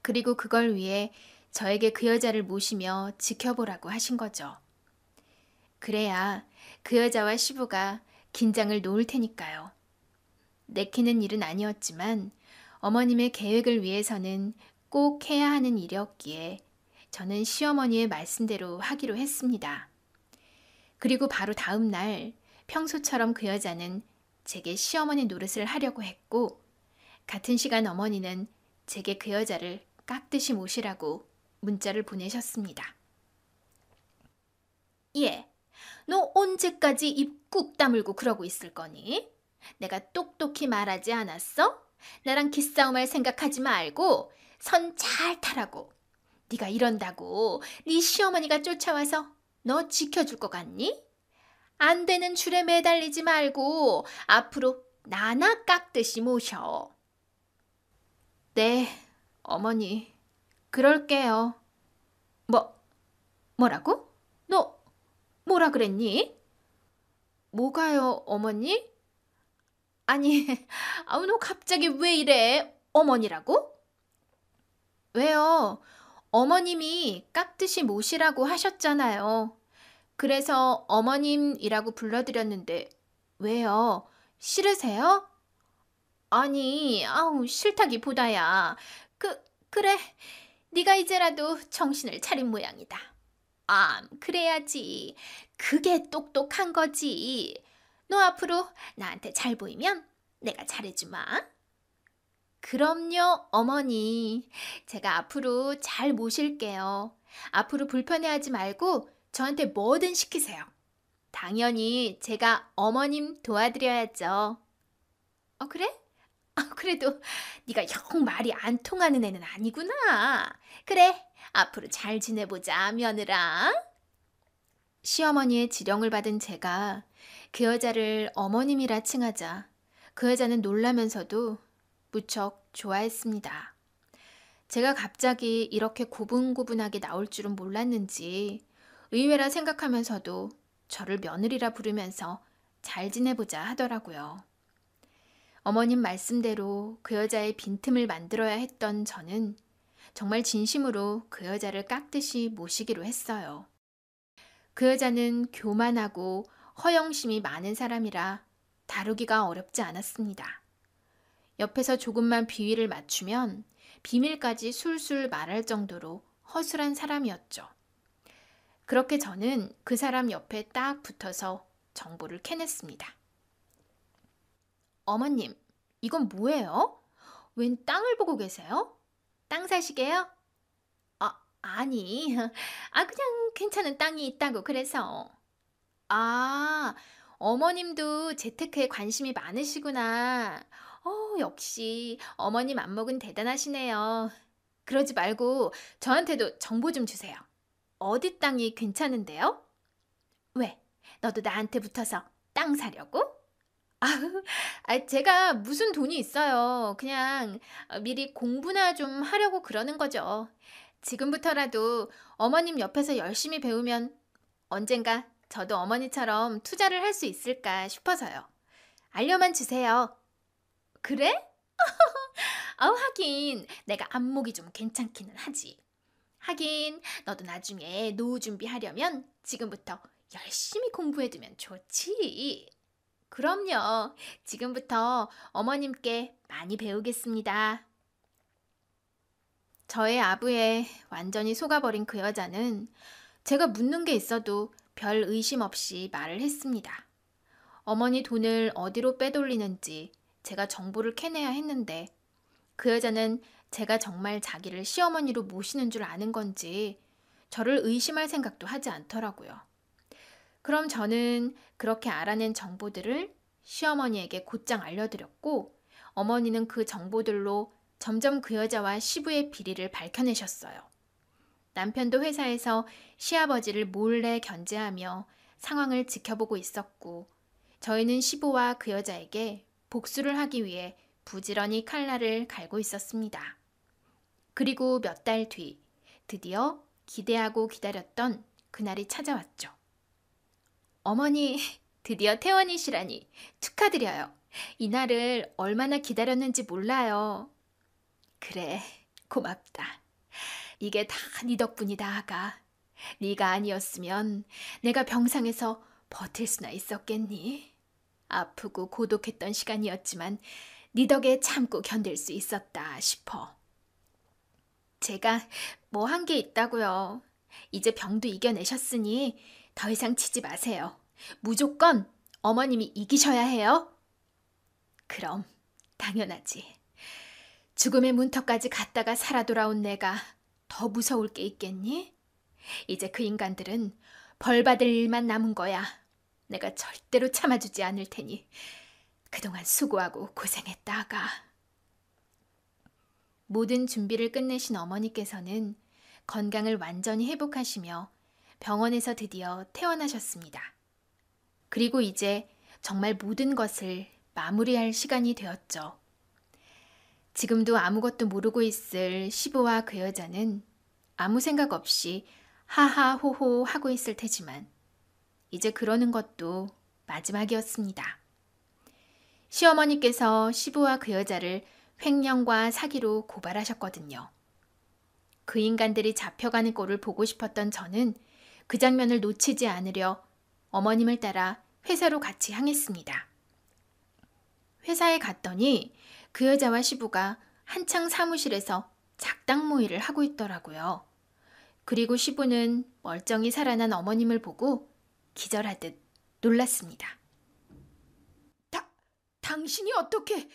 그리고 그걸 위해 저에게 그 여자를 모시며 지켜보라고 하신 거죠. 그래야 그 여자와 시부가 긴장을 놓을 테니까요. 내키는 일은 아니었지만 어머님의 계획을 위해서는 꼭 해야 하는 일이었기에 저는 시어머니의 말씀대로 하기로 했습니다. 그리고 바로 다음 날 평소처럼 그 여자는 제게 시어머니 노릇을 하려고 했고 같은 시간 어머니는 제게 그 여자를 깍듯이 모시라고 문자를 보내셨습니다. 예, 너 언제까지 입 꾹 다물고 그러고 있을 거니? 내가 똑똑히 말하지 않았어? 나랑 기싸움할 생각하지 말고 선 잘 타라고. 네가 이런다고 네 시어머니가 쫓아와서 너 지켜줄 것 같니? 안 되는 줄에 매달리지 말고 앞으로 나나 깍듯이 모셔. 네, 어머니, 그럴게요. 뭐라고? 너 뭐라 그랬니? 뭐가요, 어머니? 아니, 너 갑자기 왜 이래? 어머니라고? 왜요? 어머님이 깍듯이 모시라고 하셨잖아요. 그래서 어머님이라고 불러드렸는데 왜요? 싫으세요? 아니, 싫다기보다야. 그래. 네가 이제라도 정신을 차린 모양이다. 그래야지. 그게 똑똑한 거지. 너 앞으로 나한테 잘 보이면 내가 잘해주마. 그럼요, 어머니. 제가 앞으로 잘 모실게요. 앞으로 불편해하지 말고 저한테 뭐든 시키세요. 당연히 제가 어머님 도와드려야죠. 그래? 그래도 네가 영 말이 안 통하는 애는 아니구나. 그래, 앞으로 잘 지내보자, 며느라. 시어머니의 지령을 받은 제가 그 여자를 어머님이라 칭하자 그 여자는 놀라면서도 무척 좋아했습니다. 제가 갑자기 이렇게 고분고분하게 나올 줄은 몰랐는지 의외라 생각하면서도 저를 며느리라 부르면서 잘 지내보자 하더라고요. 어머님 말씀대로 그 여자의 빈틈을 만들어야 했던 저는 정말 진심으로 그 여자를 깍듯이 모시기로 했어요. 그 여자는 교만하고 허영심이 많은 사람이라 다루기가 어렵지 않았습니다. 옆에서 조금만 비위를 맞추면 비밀까지 술술 말할 정도로 허술한 사람이었죠. 그렇게 저는 그 사람 옆에 딱 붙어서 정보를 캐냈습니다. 어머님, 이건 뭐예요? 웬 땅을 보고 계세요? 땅 사시게요? 아니, 그냥 괜찮은 땅이 있다고 그래서. 어머님도 재테크에 관심이 많으시구나. 역시 어머님 안목은 대단하시네요. 그러지 말고 저한테도 정보 좀 주세요. 어디 땅이 괜찮은데요? 왜? 너도 나한테 붙어서 땅 사려고? 제가 무슨 돈이 있어요. 그냥 미리 공부나 좀 하려고 그러는 거죠. 지금부터라도 어머님 옆에서 열심히 배우면 언젠가 저도 어머니처럼 투자를 할 수 있을까 싶어서요. 알려만 주세요. 그래? 하긴 내가 안목이 좀 괜찮기는 하지. 하긴 너도 나중에 노후 준비하려면 지금부터 열심히 공부해두면 좋지. 그럼요. 지금부터 어머님께 많이 배우겠습니다. 저의 아부에 완전히 속아버린 그 여자는 제가 묻는 게 있어도 별 의심 없이 말을 했습니다. 어머니 돈을 어디로 빼돌리는지 제가 정보를 캐내야 했는데 그 여자는 제가 정말 자기를 시어머니로 모시는 줄 아는 건지 저를 의심할 생각도 하지 않더라고요. 그럼 저는 그렇게 알아낸 정보들을 시어머니에게 곧장 알려드렸고 어머니는 그 정보들로 점점 그 여자와 시부의 비리를 밝혀내셨어요. 남편도 회사에서 시아버지를 몰래 견제하며 상황을 지켜보고 있었고 저희는 시부와 그 여자에게 복수를 하기 위해 부지런히 칼날을 갈고 있었습니다. 그리고 몇 달 뒤 드디어 기대하고 기다렸던 그날이 찾아왔죠. 어머니, 드디어 퇴원이시라니 축하드려요. 이날을 얼마나 기다렸는지 몰라요. 그래, 고맙다. 이게 다 네 덕분이다, 아가. 네가 아니었으면 내가 병상에서 버틸 수나 있었겠니? 아프고 고독했던 시간이었지만 네 덕에 참고 견딜 수 있었다 싶어. 제가 뭐 한 게 있다고요. 이제 병도 이겨내셨으니 더 이상 치지 마세요. 무조건 어머님이 이기셔야 해요. 그럼 당연하지. 죽음의 문턱까지 갔다가 살아 돌아온 내가 더 무서울 게 있겠니? 이제 그 인간들은 벌 받을 일만 남은 거야. 내가 절대로 참아주지 않을 테니 그동안 수고하고 고생했다가. 모든 준비를 끝내신 어머니께서는 건강을 완전히 회복하시며 병원에서 드디어 퇴원하셨습니다. 그리고 이제 정말 모든 것을 마무리할 시간이 되었죠. 지금도 아무것도 모르고 있을 시부와 그 여자는 아무 생각 없이 하하호호 하고 있을 테지만 이제 그러는 것도 마지막이었습니다. 시어머니께서 시부와 그 여자를 횡령과 사기로 고발하셨거든요. 그 인간들이 잡혀가는 꼴을 보고 싶었던 저는 그 장면을 놓치지 않으려 어머님을 따라 회사로 같이 향했습니다. 회사에 갔더니 그 여자와 시부가 한창 사무실에서 작당 모의를 하고 있더라고요. 그리고 시부는 멀쩡히 살아난 어머님을 보고 기절하듯 놀랐습니다. 당신이 어떻게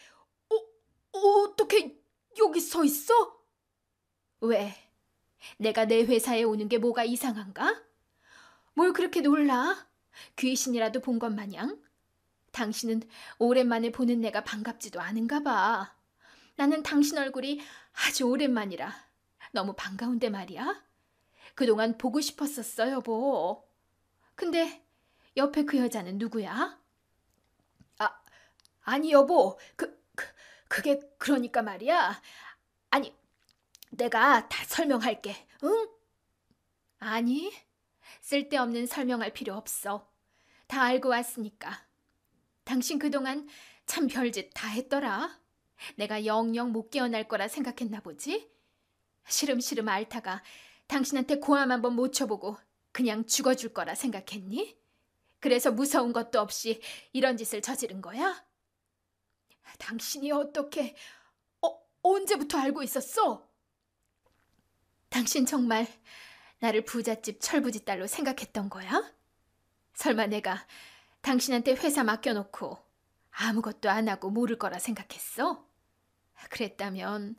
여기 서 있어? 왜? 내가 내 회사에 오는 게 뭐가 이상한가? 뭘 그렇게 놀라? 귀신이라도 본 것 마냥? 당신은 오랜만에 보는 내가 반갑지도 않은가 봐. 나는 당신 얼굴이 아주 오랜만이라 너무 반가운데 말이야. 그동안 보고 싶었었어, 여보. 근데 옆에 그 여자는 누구야? 아니 여보, 그게 그러니까 말이야. 아니, 내가 다 설명할게, 응? 아니, 쓸데없는 설명할 필요 없어. 다 알고 왔으니까. 당신 그동안 참 별짓 다 했더라. 내가 영영 못 깨어날 거라 생각했나 보지? 시름시름 앓다가 당신한테 고함 한번 못 쳐보고 그냥 죽어줄 거라 생각했니? 그래서 무서운 것도 없이 이런 짓을 저지른 거야? 당신이 어떻게, 언제부터 알고 있었어? 당신 정말 나를 부잣집 철부지 딸로 생각했던 거야? 설마 내가 당신한테 회사 맡겨놓고 아무것도 안 하고 모를 거라 생각했어? 그랬다면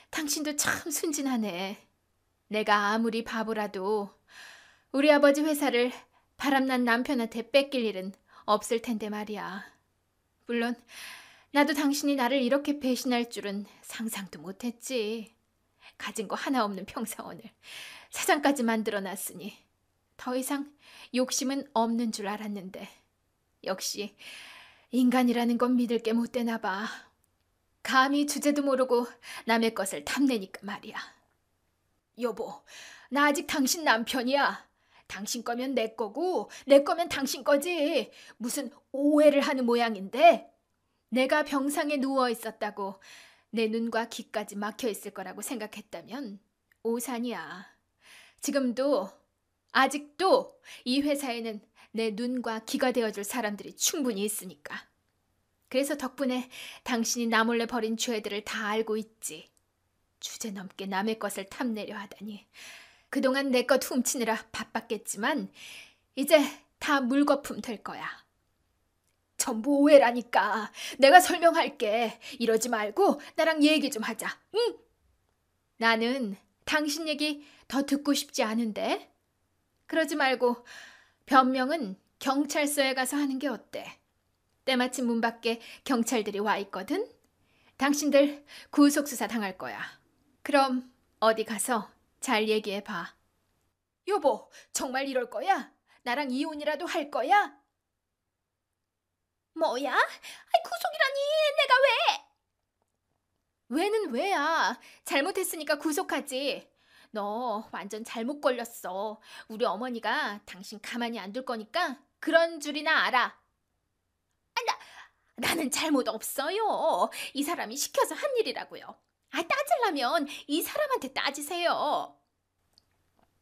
당신도 참 순진하네. 내가 아무리 바보라도 우리 아버지 회사를 바람난 남편한테 뺏길 일은 없을 텐데 말이야. 물론 나도 당신이 나를 이렇게 배신할 줄은 상상도 못했지. 가진 거 하나 없는 평사원을 사장까지 만들어놨으니 더 이상 욕심은 없는 줄 알았는데 역시 인간이라는 건 믿을 게 못 되나 봐. 감히 주제도 모르고 남의 것을 탐내니까 말이야. 여보, 나 아직 당신 남편이야. 당신 거면 내 거고 내 거면 당신 거지. 무슨 오해를 하는 모양인데. 내가 병상에 누워 있었다고 내 눈과 귀까지 막혀 있을 거라고 생각했다면 오산이야. 지금도 아직도 이 회사에는 내 눈과 귀가 되어줄 사람들이 충분히 있으니까. 그래서 덕분에 당신이 나 몰래 벌인 죄들을 다 알고 있지. 주제넘게 남의 것을 탐내려 하다니. 그동안 내 것 훔치느라 바빴겠지만 이제 다 물거품 될 거야. 전부 오해라니까. 내가 설명할게. 이러지 말고 나랑 얘기 좀 하자. 응? 나는 당신 얘기 더 듣고 싶지 않은데. 그러지 말고 변명은 경찰서에 가서 하는 게 어때? 때마침 문 밖에 경찰들이 와 있거든. 당신들 구속수사 당할 거야. 그럼 어디 가서 잘 얘기해 봐. 여보, 정말 이럴 거야? 나랑 이혼이라도 할 거야? 뭐야? 구속이라니. 내가 왜? 왜는 왜야. 잘못했으니까 구속하지. 너 완전 잘못 걸렸어. 우리 어머니가 당신 가만히 안 둘 거니까 그런 줄이나 알아. 나는 잘못 없어요. 이 사람이 시켜서 한 일이라고요. 따지려면 이 사람한테 따지세요.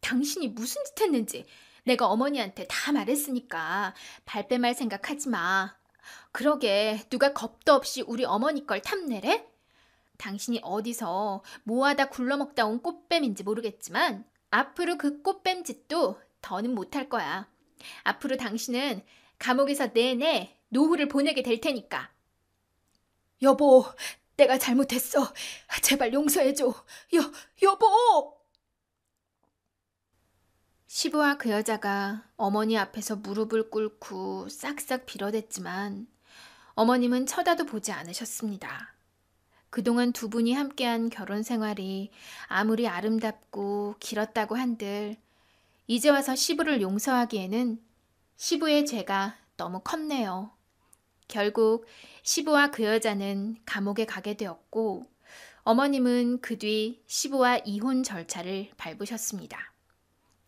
당신이 무슨 짓 했는지 내가 어머니한테 다 말했으니까 발뺌할 생각하지 마. 그러게 누가 겁도 없이 우리 어머니 걸 탐내래? 당신이 어디서 뭐하다 굴러먹다 온 꽃뱀인지 모르겠지만 앞으로 그 꽃뱀 짓도 더는 못할 거야. 앞으로 당신은 감옥에서 내내 노후를 보내게 될 테니까. 여보, 내가 잘못했어. 제발 용서해줘. 여보! 시부와 그 여자가 어머니 앞에서 무릎을 꿇고 싹싹 빌어댔지만 어머님은 쳐다도 보지 않으셨습니다. 그동안 두 분이 함께한 결혼 생활이 아무리 아름답고 길었다고 한들 이제 와서 시부를 용서하기에는 시부의 죄가 너무 컸네요. 결국 시부와 그 여자는 감옥에 가게 되었고 어머님은 그 뒤 시부와 이혼 절차를 밟으셨습니다.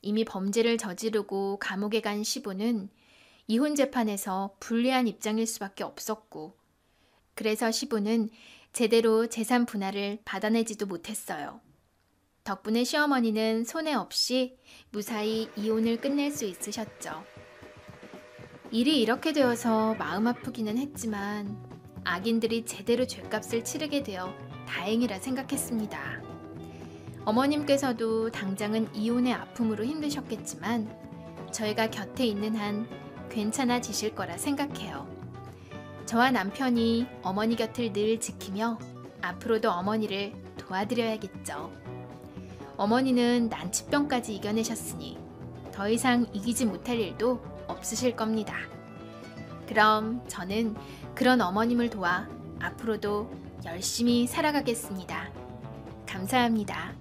이미 범죄를 저지르고 감옥에 간 시부는 이혼 재판에서 불리한 입장일 수밖에 없었고 그래서 시부는 제대로 재산 분할을 받아내지도 못했어요. 덕분에 시어머니는 손해 없이 무사히 이혼을 끝낼 수 있으셨죠. 일이 이렇게 되어서 마음 아프기는 했지만 악인들이 제대로 죗값을 치르게 되어 다행이라 생각했습니다. 어머님께서도 당장은 이혼의 아픔으로 힘드셨겠지만 저희가 곁에 있는 한 괜찮아지실 거라 생각해요. 저와 남편이 어머니 곁을 늘 지키며 앞으로도 어머니를 도와드려야겠죠. 어머니는 난치병까지 이겨내셨으니 더 이상 이기지 못할 일도 없으실 겁니다. 그럼 저는 그런 어머님을 도와 앞으로도 열심히 살아가겠습니다. 감사합니다.